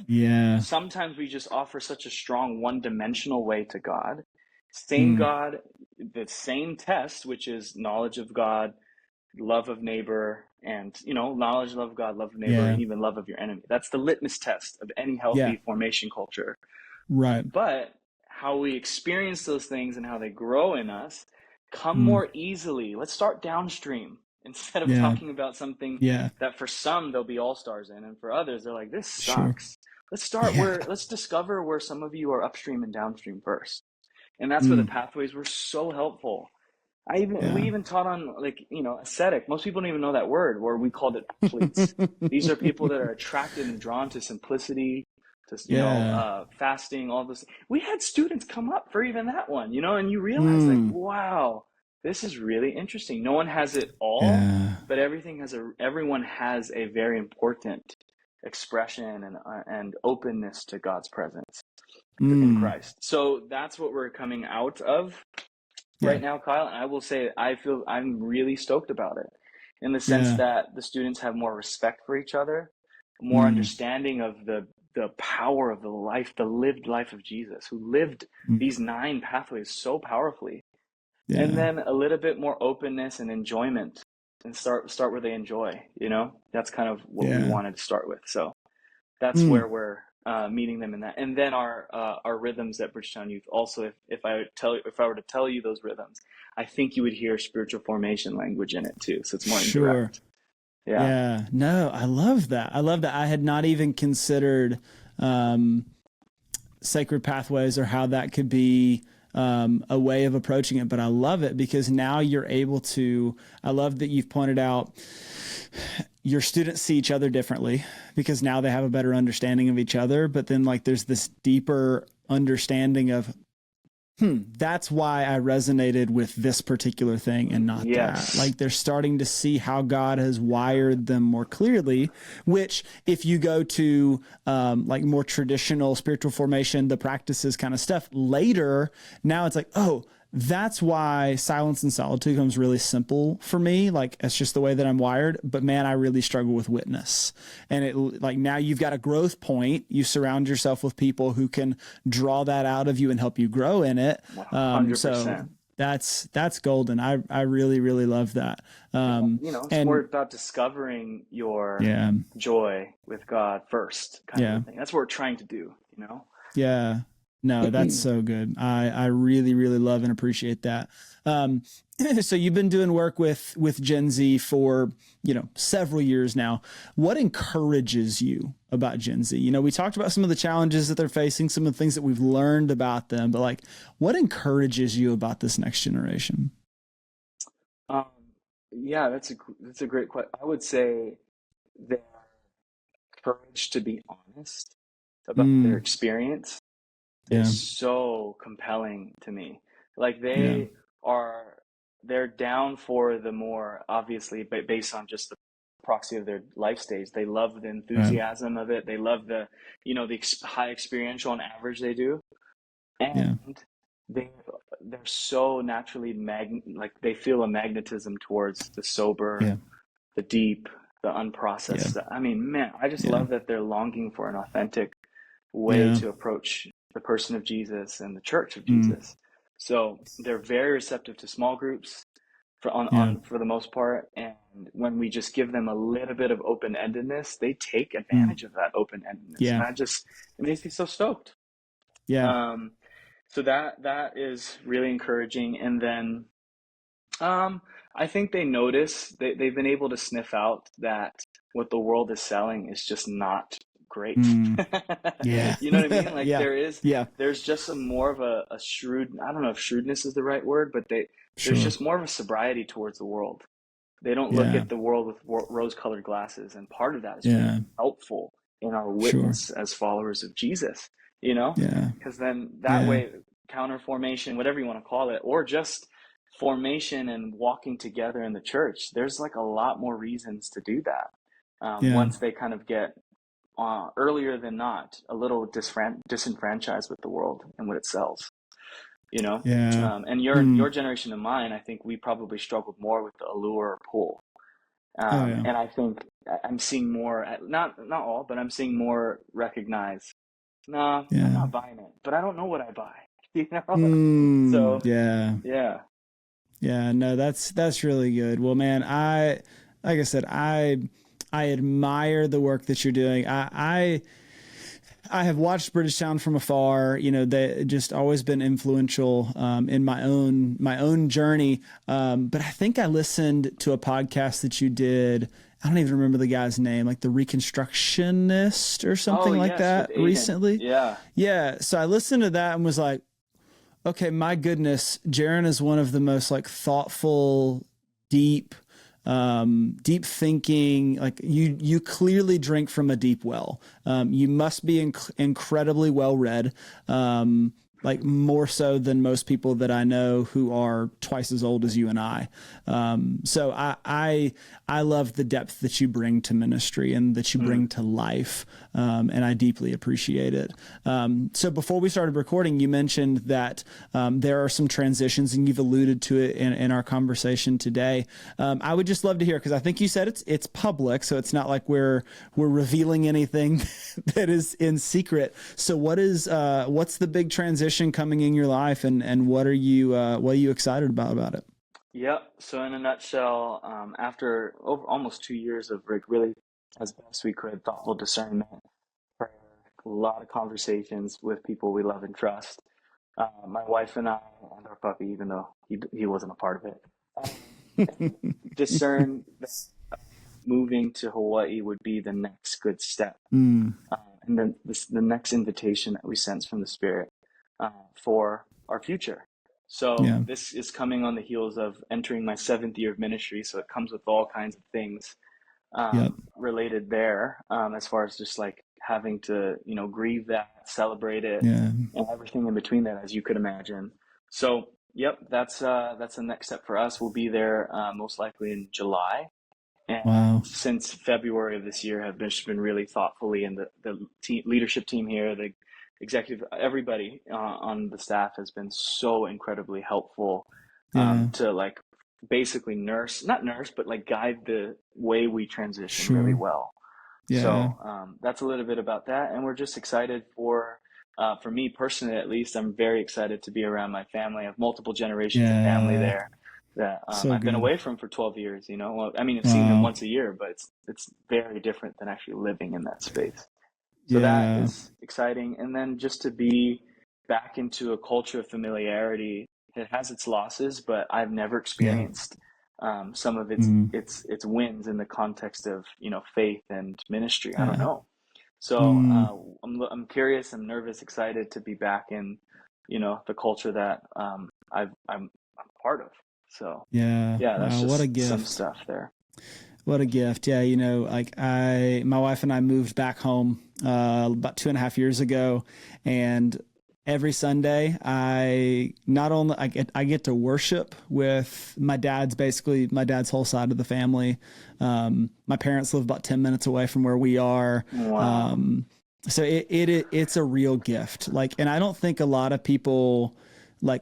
sometimes we just offer such a strong one-dimensional way to God. Same God, the same test, which is knowledge of God, love of neighbor, and knowledge, love of God, love of neighbor, and even love of your enemy. That's the litmus test of any healthy formation culture. Right. But how we experience those things and how they grow in us come more easily. Let's start downstream instead of talking about something that for some they'll be all stars in, and for others they're like, this sucks. Let's start let's discover where some of you are upstream and downstream first. And that's where the pathways were so helpful. We even taught on ascetic. Most people don't even know that word, where we called it athletes. These are people that are attracted and drawn to simplicity, to fasting, all this. We had students come up for even that one, and you realize wow, this is really interesting. No one has it all, Yeah. but everyone has a very important expression and openness to God's presence in Mm. Christ. So that's what we're coming out of Yeah. right now, Kyle. And I will say, I'm really stoked about it, in the sense Yeah. that the students have more respect for each other, more Mm. understanding of the power of the lived life of Jesus, who lived Mm. these 9 pathways so powerfully. And Yeah. then a little bit more openness and enjoyment, and start where they enjoy, that's kind of what we Yeah. wanted to start with. So that's Mm. where we're meeting them in that. And then our rhythms at Bridgetown Youth also, if I were to tell you those rhythms, I think you would hear spiritual formation language in it too. So it's more Sure. indirect. Yeah. Yeah. No, I love that. I love that. I had not even considered sacred pathways or how that could be a way of approaching it, but I love it because now you're able to. I love that you've pointed out your students see each other differently because now they have a better understanding of each other. But then, like, there's this deeper understanding of, that's why I resonated with this particular thing and not that. Like, they're starting to see how God has wired them more clearly, which if you go to like more traditional spiritual formation, the practices kind of stuff later, now it's like, oh, that's why silence and solitude comes really simple for me. Like, it's just the way that I'm wired. But man, I really struggle with witness. And it, like, now you've got a growth point. You surround yourself with people who can draw that out of you and help you grow in it. 100%. So that's golden. I really, really love that. It's more about discovering your joy with God first, kind of thing. That's what we're trying to do, Yeah. No, that's so good. I really, really love and appreciate that. So you've been doing work with Gen Z for, several years now. What encourages you about Gen Z? We talked about some of the challenges that they're facing, some of the things that we've learned about them, but like, what encourages you about this next generation? Yeah, that's a great question. I would say their courage to be honest about their experience is so compelling to me. Like, they're down for the more, obviously, based on just the proxy of their life stage. They love the enthusiasm of it. They love the high experiential on average they do. And they're so naturally like, they feel a magnetism towards the sober, the deep, the unprocessed. I mean, man, I just love that they're longing for an authentic way to approach the person of Jesus and the church of Jesus. So they're very receptive to small groups for the most part. And when we just give them a little bit of open-endedness, they take advantage of that open-endedness. And it makes me so stoked. So that is really encouraging. And then I think they notice they've been able to sniff out that what the world is selling is just not great. You know what I mean? Like, there's just more of a shrewd, I don't know if shrewdness is the right word, but there's just more of a sobriety towards the world. They don't look at the world with rose-colored glasses, and part of that is really helpful in our witness as followers of Jesus, because then that way, counter formation, whatever you want to call it, or just formation and walking together in the church, there's like a lot more reasons to do that once they kind of get earlier than not a little disenfranchised with the world and what it sells, and your generation and mine, I think we probably struggled more with the allure or pull. And I think I'm seeing more, not all, but I'm seeing more recognize, I'm not buying it, but I don't know what I buy, So no, that's really good. Well, man, like I said, I admire the work that you're doing. I have watched Bridgetown from afar. They just always been influential in my own journey. But I think I listened to a podcast that you did. I don't even remember the guy's name, like the Reconstructionist or something like that recently. Yeah. So I listened to that and was like, okay, my goodness, Jarin is one of the most like thoughtful, deep thinking. Like, you clearly drink from a deep well. You must be incredibly well read. like more so than most people that I know who are twice as old as you and I. So I love the depth that you bring to ministry and that you bring to life. And I deeply appreciate it. So before we started recording, you mentioned that there are some transitions, and you've alluded to it in our conversation today. I would just love to hear, because I think you said it's public, so it's not like we're revealing anything that is in secret. So what's the big transition coming in your life, and what are you excited about it? Yep. So in a nutshell, after almost 2 years of really, as best we could, thoughtful discernment, prayer, a lot of conversations with people we love and trust, my wife and I, and our puppy, even though he wasn't a part of it, discerned that moving to Hawaii would be the next good step. And then the next invitation that we sense from the Spirit for our future. So this is coming on the heels of entering my 7th year of ministry. So it comes with all kinds of things related there, as far as just like having to, grieve that, celebrate it, and everything in between that, as you could imagine. So, that's the next step for us. We'll be there most likely in July. And since February of this year, have been really thoughtfully, and the leadership team here, the executive, everybody on the staff has been so incredibly helpful to like basically not nurse, but like guide the way we transition really well. So that's a little bit about that. And we're just excited for me personally, at least, I'm very excited to be around my family. I have multiple generations of family there that I've been away from for 12 years, Well, I mean, I've seen them once a year, but it's very different than actually living in that space. So that is exciting. And then just to be back into a culture of familiarity, it has its losses, but I've never experienced some of its wins in the context of, faith and ministry. I don't know. So I'm curious, I'm nervous, excited to be back in, the culture that I'm part of. So that's just what a gift. some stuff there. What a gift. Yeah. My wife and I moved back home about 2.5 years ago, and every Sunday I get to worship with my dad's whole side of the family. My parents live about 10 minutes away from where we are. Wow. So it's a real gift. And I don't think a lot of people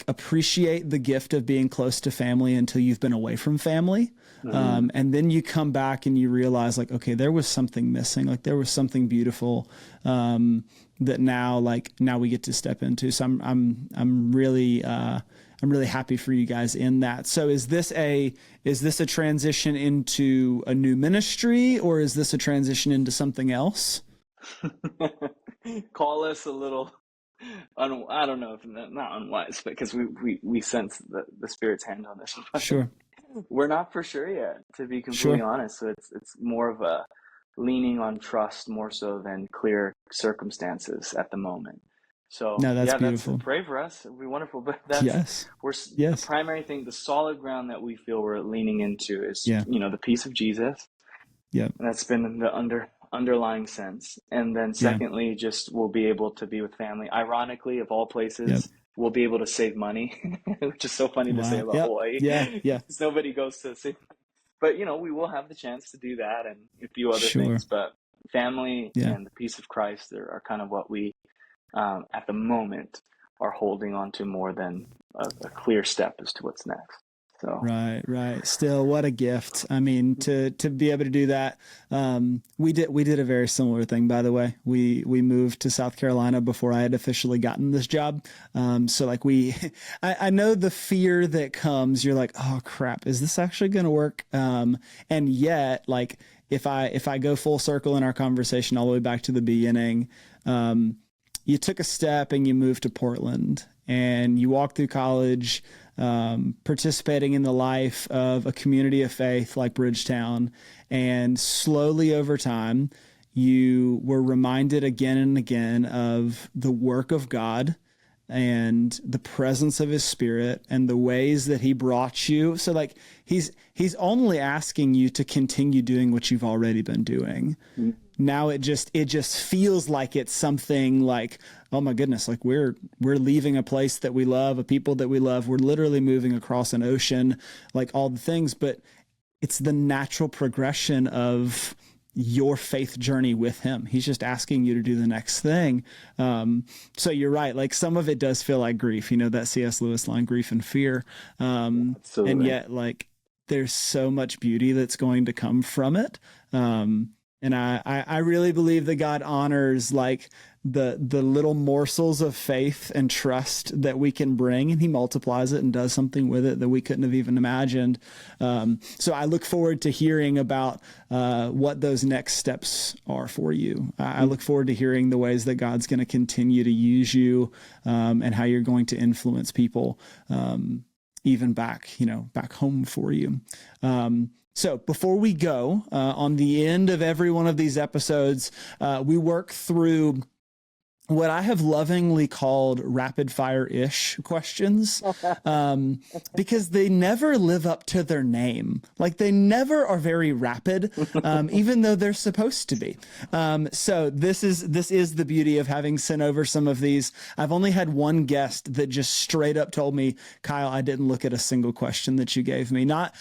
appreciate the gift of being close to family until you've been away from family. And then you come back and you realize okay, there was something missing. There was something beautiful, that now we get to step into. So I'm really happy for you guys in that. So is this a transition into a new ministry, or is this a transition into something else? Call us a little, I don't know if not unwise, but because we sense the Spirit's hand on this. Sure. We're not for sure yet, to be completely honest. So it's more of a leaning on trust more so than clear circumstances at the moment. So that's beautiful. Pray for us. It'd be wonderful. But the primary thing, the solid ground that we feel we're leaning into is the peace of Jesus. Yeah. And that's been the underlying sense. And then secondly, just we'll be able to be with family. Ironically, of all places, we'll be able to save money, which is so funny to say about Hawaii. Because nobody goes to save money. But, we will have the chance to do that and a few other things. But family and the peace of Christ are kind of what we, at the moment, are holding on to more than a clear step as to what's next. So. Right. Still, what a gift. I mean, to be able to do that. We did a very similar thing, by the way. We moved to South Carolina before I had officially gotten this job. So I know the fear that comes. You're like, oh crap, is this actually going to work? And yet, if I go full circle in our conversation all the way back to the beginning, you took a step and you moved to Portland, and you walked through college, participating in the life of a community of faith like Bridgetown. And slowly over time, you were reminded again and again of the work of God and the presence of his Spirit and the ways that he brought you. So he's only asking you to continue doing what you've already been doing. Mm-hmm. Now it just feels like it's something oh my goodness, like we're leaving a place that we love, a people that we love. We're literally moving across an ocean, like all the things, but it's the natural progression of your faith journey with him. He's just asking you to do the next thing. So you're right. Like some of it does feel like grief, that C.S. Lewis line, grief and fear. And yet like there's so much beauty that's going to come from it. And I really believe that God honors like the little morsels of faith and trust that we can bring, and he multiplies it and does something with it that we couldn't have even imagined. So I look forward to hearing about what those next steps are for you. I look forward to hearing the ways that God's going to continue to use you, and how you're going to influence people, even back home for you. So before we go, on the end of every one of these episodes, we work through what I have lovingly called rapid fire-ish questions, because they never live up to their name. Like they never are very rapid, even though they're supposed to be. So this is the beauty of having sent over some of these. I've only had one guest that just straight up told me, Kyle, I didn't look at a single question that you gave me. Not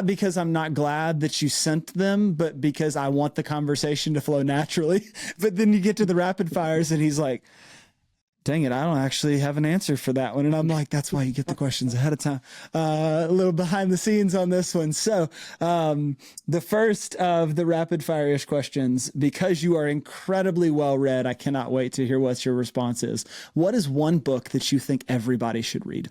because I'm not glad that you sent them, but because I want the conversation to flow naturally. But then you get to the rapid fires and he's like, dang it, I don't actually have an answer for that one. And I'm like, that's why you get the questions ahead of time. A little behind the scenes on this one. So the first of the rapid fire-ish questions, because you are incredibly well read, I cannot wait to hear what your response is. What is one book that you think everybody should read?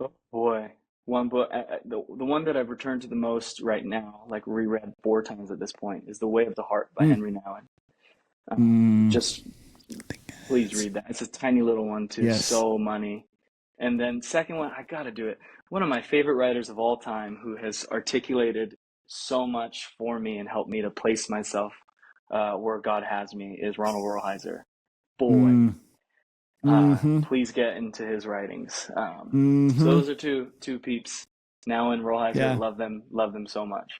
Oh boy, one book. The one that I've returned to the most right now, like reread 4 times at this point, is The Way of the Heart by Henry Nouwen. Just please read that. It's a tiny little one too. Yes. So money. And then second one, I got to do it. One of my favorite writers of all time who has articulated so much for me and helped me to place myself where God has me is Ronald Rolheiser. Boy, please get into his writings. So those are two peeps. Nouwen, Rolheiser, yeah. Love them so much.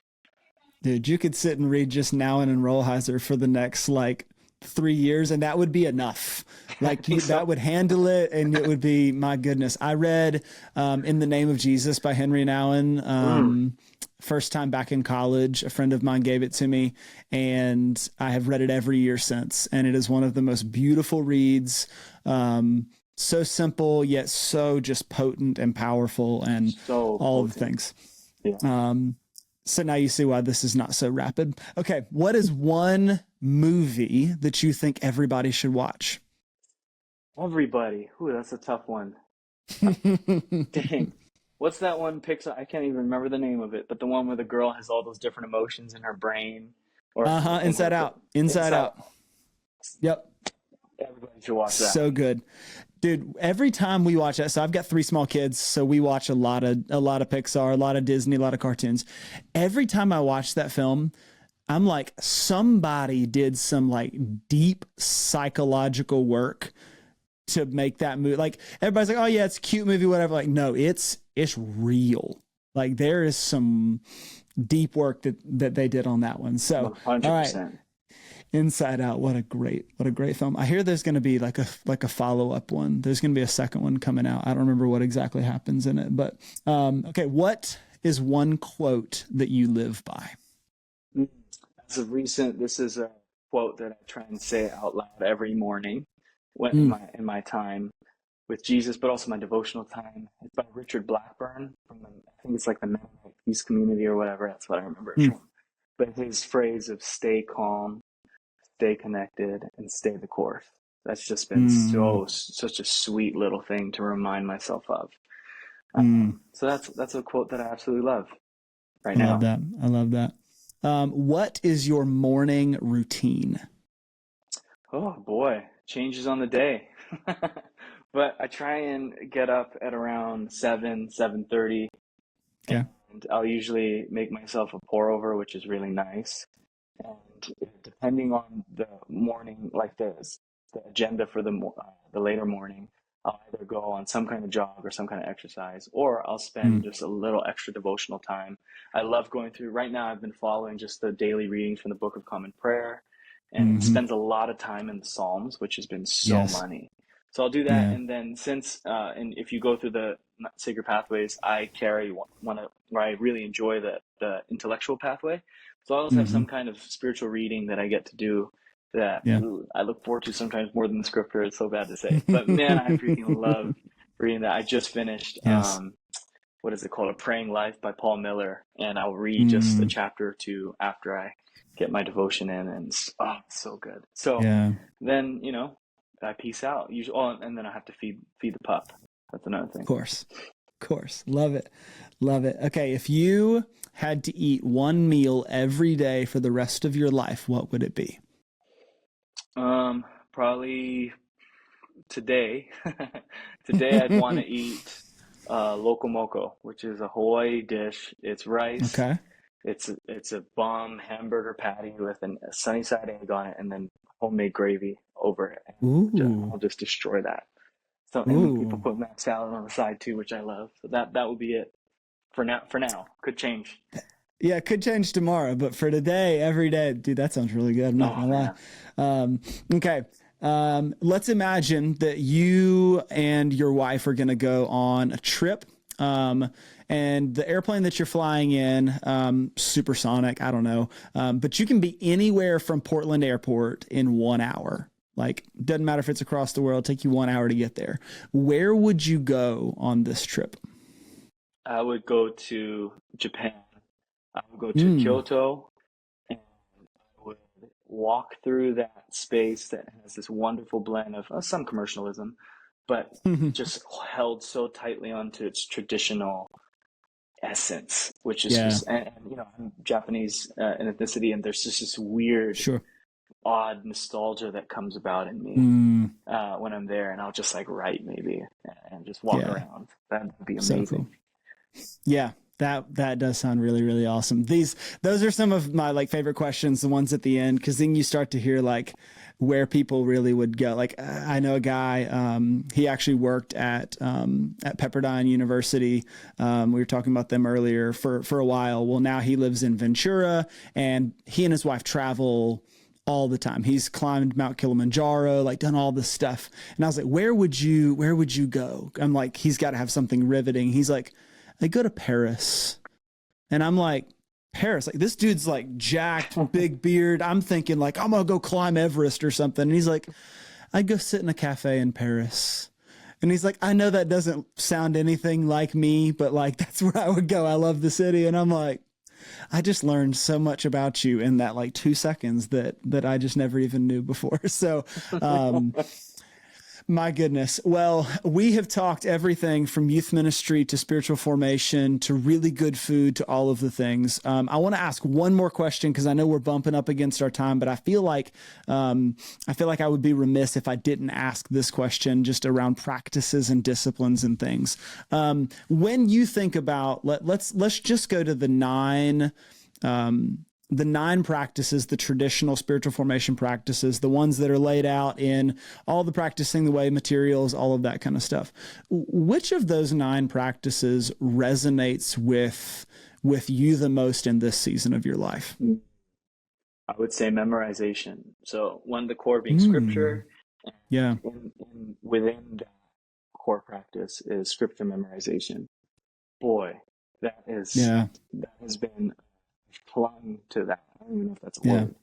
Dude, you could sit and read just Nouwen and Rolheiser for the next 3 years, and that would be enough. That would handle it, and it would be, my goodness. I read In the Name of Jesus by Henry Nouwen first time back in college. A friend of mine gave it to me, and I have read it every year since, and it is one of the most beautiful reads. So simple, yet so just potent and powerful, and so all of the things. Yeah. So now you see why this is not so rapid. Okay, what is one movie that you think everybody should watch? Everybody. Ooh, that's a tough one. Dang. What's that one Pixar? I can't even remember the name of it, but the one where the girl has all those different emotions in her brain. Inside Out. Inside Out. Yep. Everybody should watch that. So good. Dude, every time we watch that, so I've got 3 small kids, so we watch a lot of Pixar, a lot of Disney, a lot of cartoons. Every time I watch that film, I'm like, somebody did some deep psychological work to make that movie. Like everybody's like, oh yeah, it's a cute movie, whatever. Like, no, it's real. Like there is some deep work that they did on that one. So 100%. All right. Inside Out, what a great film. I hear there's going to be like a follow-up one. There's going to be a second one coming out. I don't remember what exactly happens in it, but okay, what is one quote that you live by? This is a quote that I try and say out loud every morning in my time with Jesus, but also my devotional time. It's by Richard Blackburn I think it's like the Mennonite Peace Community or whatever. That's what I remember it from. But his phrase of stay calm, stay connected, and stay the course. That's just been such a sweet little thing to remind myself of. So that's a quote that I absolutely love right now. I love that. What is your morning routine? Oh boy, changes on the day. But I try and get up at around 7:30. Yeah. And I'll usually make myself a pour over, which is really nice. And depending on the morning, like the agenda for the later morning, I'll either go on some kind of jog or some kind of exercise, or I'll spend just a little extra devotional time. I love going through, right now I've been following just the daily readings from the Book of Common Prayer. and spends a lot of time in the Psalms, which has been so money. So I'll do that. And then and if you go through the Sacred Pathways, I carry one of where I really enjoy the intellectual pathway. So I always have some kind of spiritual reading that I get to do that I look forward to sometimes more than the scripture. It's so bad to say, but man, I freaking love reading that. I just finished, what is it called? A Praying Life by Paul Miller. And I'll read just a chapter or two after I get my devotion in, and it's so good. So then, I peace out usually. And then I have to feed the pup. That's another thing. Of course. Love it. Okay. If you had to eat one meal every day for the rest of your life, what would it be? Probably today. Today I'd want to eat loco moco, which is a Hawaii dish. It's rice. Okay. It's a bomb hamburger patty with a sunny side egg on it, and then homemade gravy over it. I'll just destroy that. So and people put mac salad on the side too, which I love. So that would be it for now. Could change. Yeah, it could change tomorrow, but for today, every day, dude, that sounds really good. I'm not gonna lie. Okay. Let's imagine that you and your wife are going to go on a trip. And the airplane that you're flying in, supersonic, I don't know. But you can be anywhere from Portland Airport in 1 hour. Like, doesn't matter if it's across the world, take you 1 hour to get there. Where would you go on this trip? I would go to Japan. I would go to Kyoto, and I would walk through that space that has this wonderful blend of some commercialism, but just held so tightly onto its traditional essence, which is just, and I'm Japanese in ethnicity, and there's just this weird, odd nostalgia that comes about in me when I'm there, and I'll just write maybe and just walk around. That'd be amazing. So cool. Yeah. That does sound really, really awesome. Those are some of my favorite questions, the ones at the end, because then you start to hear where people really would go. I know a guy, he actually worked at Pepperdine University. We were talking about them earlier for a while. Well, now he lives in Ventura, and he and his wife travel all the time. He's climbed Mount Kilimanjaro, done all this stuff. And I was like, where would you go? I'm like, he's got to have something riveting. He's like, I go to Paris. And I'm like, Paris? This dude's jacked, big beard. I'm thinking I'm going to go climb Everest or something. And he's like, I'd go sit in a cafe in Paris. And he's like, I know that doesn't sound anything like me, but that's where I would go. I love the city. And I'm like, I just learned so much about you in that 2 seconds that I just never even knew before. So, my goodness. Well, we have talked everything from youth ministry to spiritual formation to really good food to all of the things. I want to ask one more question because I know we're bumping up against our time, but I feel like I would be remiss if I didn't ask this question just around practices and disciplines and things. When you think about, let's just go to the nine practices, the traditional spiritual formation practices, the ones that are laid out in all the Practicing the Way materials, all of that kind of stuff. Which of those 9 practices resonates with you the most in this season of your life? I would say memorization. So one, the core being scripture. Yeah. And within that core practice is scripture memorization. Boy, that has been clung to that. I don't even know if that's a word.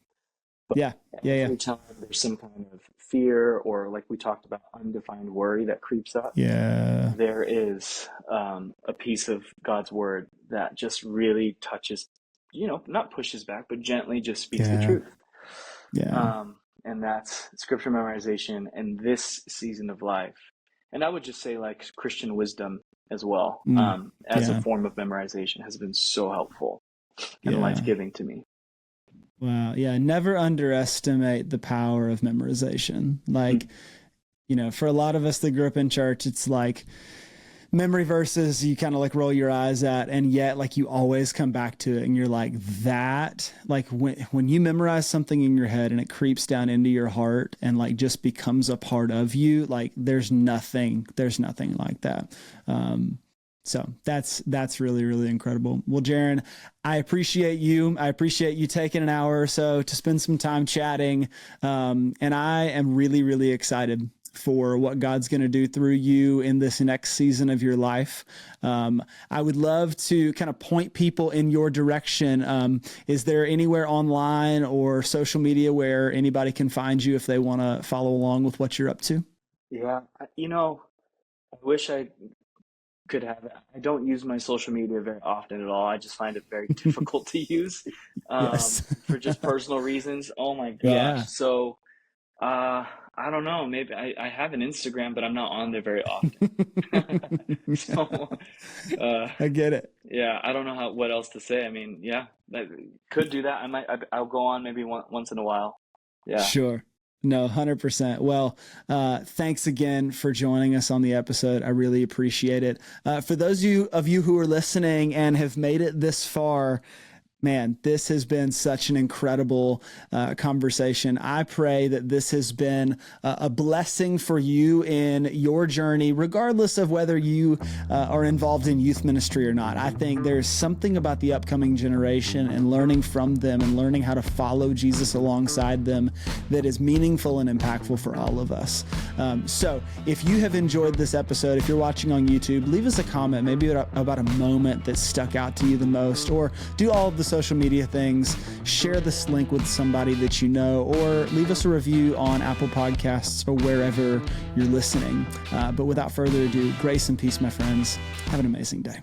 But every time there's some kind of fear or we talked about undefined worry that creeps up, there is a piece of God's word that just really touches, not pushes back, but gently just speaks the truth. And that's scripture memorization in this season of life. And I would just say Christian wisdom as well, as a form of memorization has been so helpful and life-giving to me. Wow. Yeah. Never underestimate the power of memorization. For a lot of us that grew up in church, it's memory verses you kind of roll your eyes at, and yet you always come back to it and you're when you memorize something in your head and it creeps down into your heart and just becomes a part of you, there's nothing like that. So that's really, really incredible. Well, Jarin, I appreciate you. I appreciate you taking an hour or so to spend some time chatting. And I am really, really excited for what God's going to do through you in this next season of your life. I would love to kind of point people in your direction. Is there anywhere online or social media where anybody can find you if they want to follow along with what you're up to? Yeah, I wish I could have it. I don't use my social media very often at all. I just find it very difficult to use Yes. for just personal reasons. Oh my Yeah. gosh. So I don't know. Maybe I have an Instagram, but I'm not on there very often. So I get it. yeah, I don't know what else to say. I mean, yeah, that could do that. I'll go on maybe once in a while. Yeah. Sure. No, 100%. Well, thanks again for joining us on the episode. I really appreciate it. For those of you who are listening and have made it this far, man, this has been such an incredible conversation. I pray that this has been a blessing for you in your journey, regardless of whether you are involved in youth ministry or not. I think there's something about the upcoming generation and learning from them and learning how to follow Jesus alongside them that is meaningful and impactful for all of us. So if you have enjoyed this episode, if you're watching on YouTube, leave us a comment, maybe about a moment that stuck out to you the most, or do all of the social media things, share this link with somebody that you know, or leave us a review on Apple Podcasts or wherever you're listening. But without further ado, grace and peace, my friends. Have an amazing day.